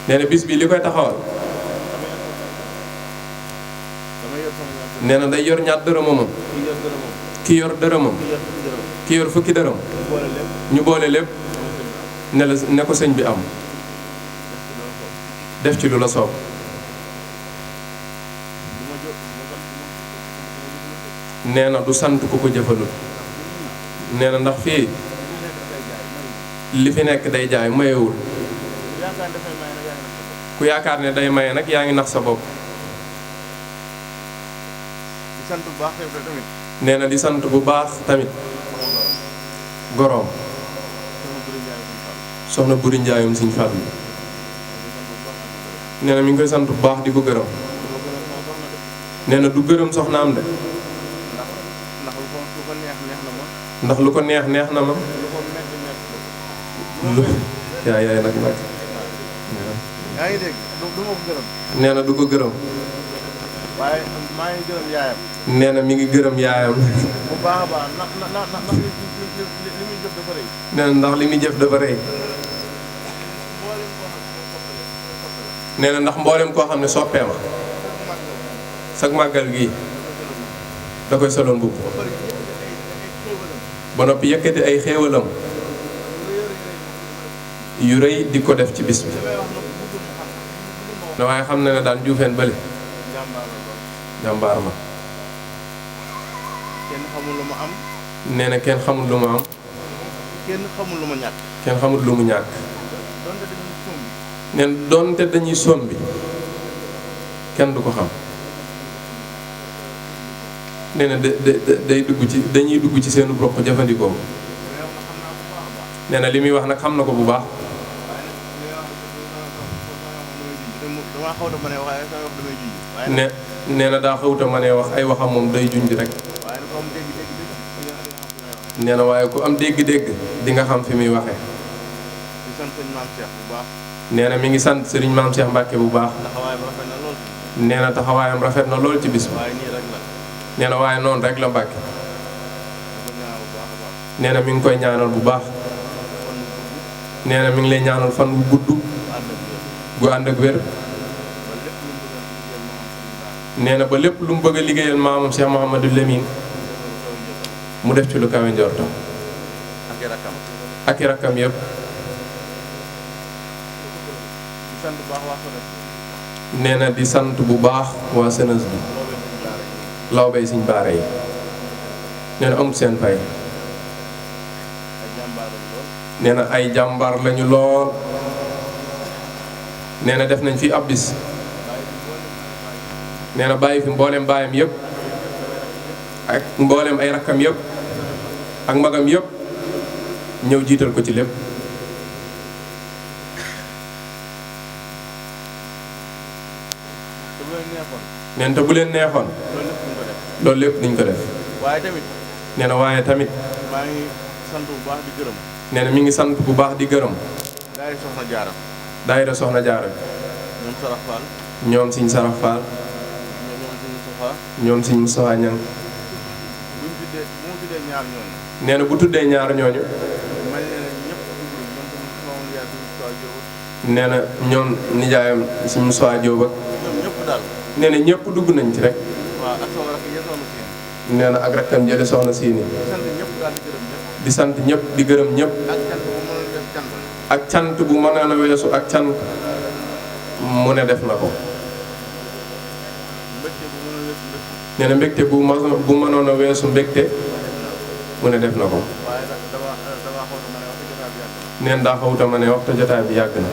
nee na bis bi li koy taxawal
damay yor sama ñaar
nee na day yor ñaar dërëmam
ki yor dërëmam
ki yor dërëmam
ki yor fukki dërëm
ki yor fukki dërëm
boole lépp
ñu boole lépp ne la ne ko sëñ bi am def ci lu la soob nee na du sant ku ko jëfalul nee na ndax fii li fi nekk day jaay mayewul
yaakaar dafay may nag yaa ngi nag
ku yaakaar ne day maye nag yaa ngi nax sa bopp
di sant bu baax tamit
nee na di sant bu baax tamit goroom soxna Buri Njaayum Sëñ Fallu nee na mi ngi koy sant bu baax di ko gërëm nee na du gërëm soxnaam de
ndax lu ko neex neex na ma
ndax lu ko neex neex na ma
lu ko metti metti
lu yaay nag nag
yaa ngi dégg du ma ko gërëm
nee na du ko gërëm
waaye maa ngi gërëm yaayam
nee na mi ngi gërëm yaayam
bu baax a baax na li muy jëf dafa rëy
nee na ndax li muy jëf dafa rëy nee na ndax mboolem koo xam ne soppee ma sag màggal gii da koy soloon mbubb ba noppi yëkkati ay xéewalam yu rëy di ko def ci bis bi ne waaye xam na ne daan juufeen bële jàmbaar ma
kenn xamul lu ma am
nee na kenn xamul lu mu am
kenn xamul lu ma ñàkk
kenn xamul lu mu ñàkk
donte dañuy sombi
nee na doonte dañuy sombi kenn du ko xam nee na day dugg ci dañuy dugg ci seenu bopp jëfandikoo nee na li muy wax nag xam na ko bu baax
damaa xaw a mën a wax waaye sama wax damay junj waaye
ne nee na daa xawuta ma ne wax ay waxam moom day junj rek
waaye nag comme dégg
nee na waaye ku am dégg-dégg di nga xam fi muy waxee.
di sant sëñ maam Cheikh bu baax.
nee na mi ngi sant sëriñ maam Cheikh Mbacke bu baax.
taxawaayam rafet na lool.
nee na taxawaayam rafet na lool ci bis bi.
waaye nii rek la.
nee na waaye noonu rek la Mbacke.
dafa ñaanal bu baax a baax.
nee na mi ngi koy ñaanal bu baax.
kon
nee na mi ngi lay ñaanal fan wu gudd
ànd ak yéen.
gu ànd ak wér. nee na ba lépp lu mu bëgg a liggéeyal maamam Cheikh Mouhamadou Lamine mu def ci lu kawe njortam
ak i rakkam.
ak i rakkam yëpp.
di sant bu baax waa Sones.
nee na di sant bu baax waa Sones bi lawbey Sëñ Baara yi. nee na amut seen fay.
ay jàmbaar lañ lool.
nee na ay jàmbaar lañu lool. nee na def nañ fi ab bis. nee na bàyyi fi mboolem baayam yëpp ak mboolem ay rakkam yëpp ak magam yëpp ñëw jiital ko ci lépp.
te bu leen neexoon.
nee na te bu leen neexoon
loolu lépp duñ ko def.
loolu lépp duñ ko def.
waaye tamit.
nee na waaye tamit
maa ngi sant bu baax di gërëm.
nee na mi ngi sant bu baax di gërëm
daay soxna Jaara.
daayira Soxna Jaara
ñoom Sarax Fall.
ñoom Sëñ Sarax Fall
ñoom Sëñ Moustapha.
ñoom Sëñ Moustapha Ñang.
bu mu tuddee ñaar ñooñu.
nee na bu tuddee ñaar ñooñu
man leen ñëpp dugg ñoom tamit sama yaay Sëñ Moustapha Diop.
nee na ñoom nijaayam Sëñ Moustapha Diop ak
ñoom ñëpp daal.
nee na ñëpp dugg nañ ci rek.
waaw ak sama rakk yi soxna si.
nee na ak rakkam jële soxna siini
di sant ñëpp daal di gërëm ñëpp.
di sant ñëpp di gërëm ñëpp.
ak cant bu mënoon def cant la.
ak cant bu mënoon a weesu ak cant mu ne def na ko.
mbégte bu mënoon def mbégte.
nee na mbégte bu mënoon a weesu mbégte mu ne def na ko.
waaye nag dama xaw ma ne wax dëgg jotaay bi yàgg na.
neen daa xawuta ma ne waxtu jotaay bi yàgg na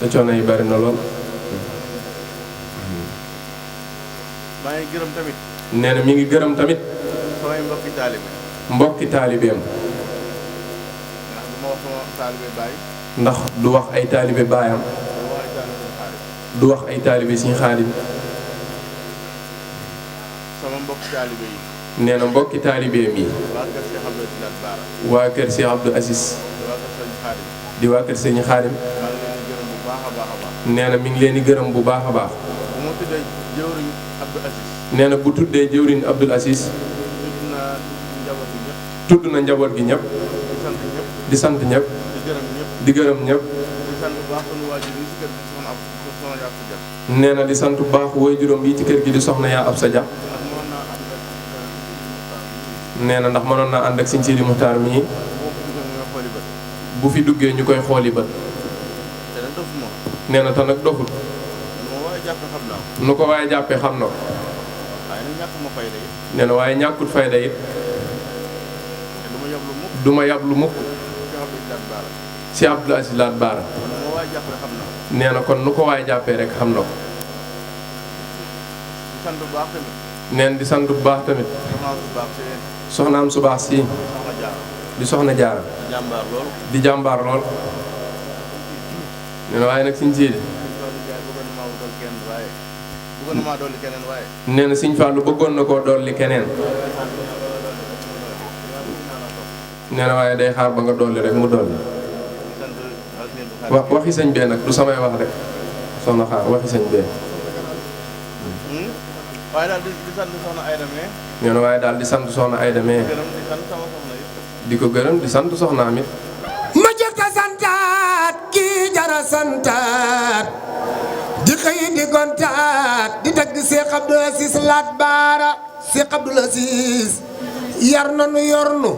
te coono yi bari na lool.
maa ngi gërëm tamit.
nee na mi ngi gërëm tamit
samay mbokki taalibe.
mbokki taalibeem
ndax du ma wax sama taalibe baay.
ndax du wax ay taalibe baayam
dama wax ay taalibe xaalis.
du wax ay taalibe Sëñ Xaadim.
sama mbokki taalibe yi.
nee na mbokki taalibeem yi
waa kër Cheikh Abdou Aziz
waa kër Cheikh Abdou Aziz
di waa kër Sëñ Xaadim.
di waa kër Sëñ Xaadim.
maa ngi leen di gërëm bu baax a baax a baax.
nee na mi ngi leen di gërëm bu baax a baax.
bu ma tuddee jëwriñ Abdou Aziz.
nee na bu tuddee jëwriñ Abdul Aziz
tudd naa njaboot bi ñëpp.
tudd na njaboot gi ñëpp
di sant ñëpp.
di sant ñëpp
di gërëm ñëpp.
di gërëm ñëpp.
di sant bu baax sunu waajur yi si kër gi soxna ab soxna Jaab sa Jaab.
nee na di sant bu baax woy juróom yi ci kër gi di soxna yaa ab sa ja.
ndax mënoon naa ànd ak
nee na ndax mënoon naa ànd ak Sëñ Sidi Muxtaar mii
boo ko duggee nga xooli bët.
bu fi duggee ñu koy xooli bët.
te nag dofu ma.
nee na te nag dofut
lu ma waaye jàppe xam naa ko.
nu ko waaye jàppee xam na ko.
waaye nag ñàkk ma fay de.
nee na waaye ñàkkut fayda it
te du ma yablu mukk.
du ma yab lu mukk
Cheikh Abdou Aziz Lat Baara.
si Abdul Aziz Lat Baara.
lu ma waaye jàppe xam naa ko.
nee na kon nu ko waaye jàppee rek xam na ko.
di sant bu baax tamit.
neen di sant bu baax tamit
soxna bu baax si
soxnaam su baax si
soxna Jaara.
di soxna jaara
jàmbaar lool.
di jàmbaar lool. nee na waaye nag Sëñ Sidi
bëggoon na maa wutal kenn waaye. bëggoon na maa dolli keneen waaye.
nee na Sëñ Fallu bëggoon na koo dolli keneen. nee na waaye day xaar ba nga dolli rek mu dolli.
di sant ak
waxi sëñ bee nag du samay wax rek soxna xaar waxi sëñ bee.
waaye daal di sant soxna Ayda mee.
nee na waaye daal di sant soxna Ayda mee
gërëm di sant sama soxna yi.
di ko gërëm di sant soxnaam it.
ma jëkka santaat kii jara santaat di xëy di gontaat di tagg Cheikh Abdou Aziz Lat Baara Cheikh Abdou Aziz yar na nu yor nu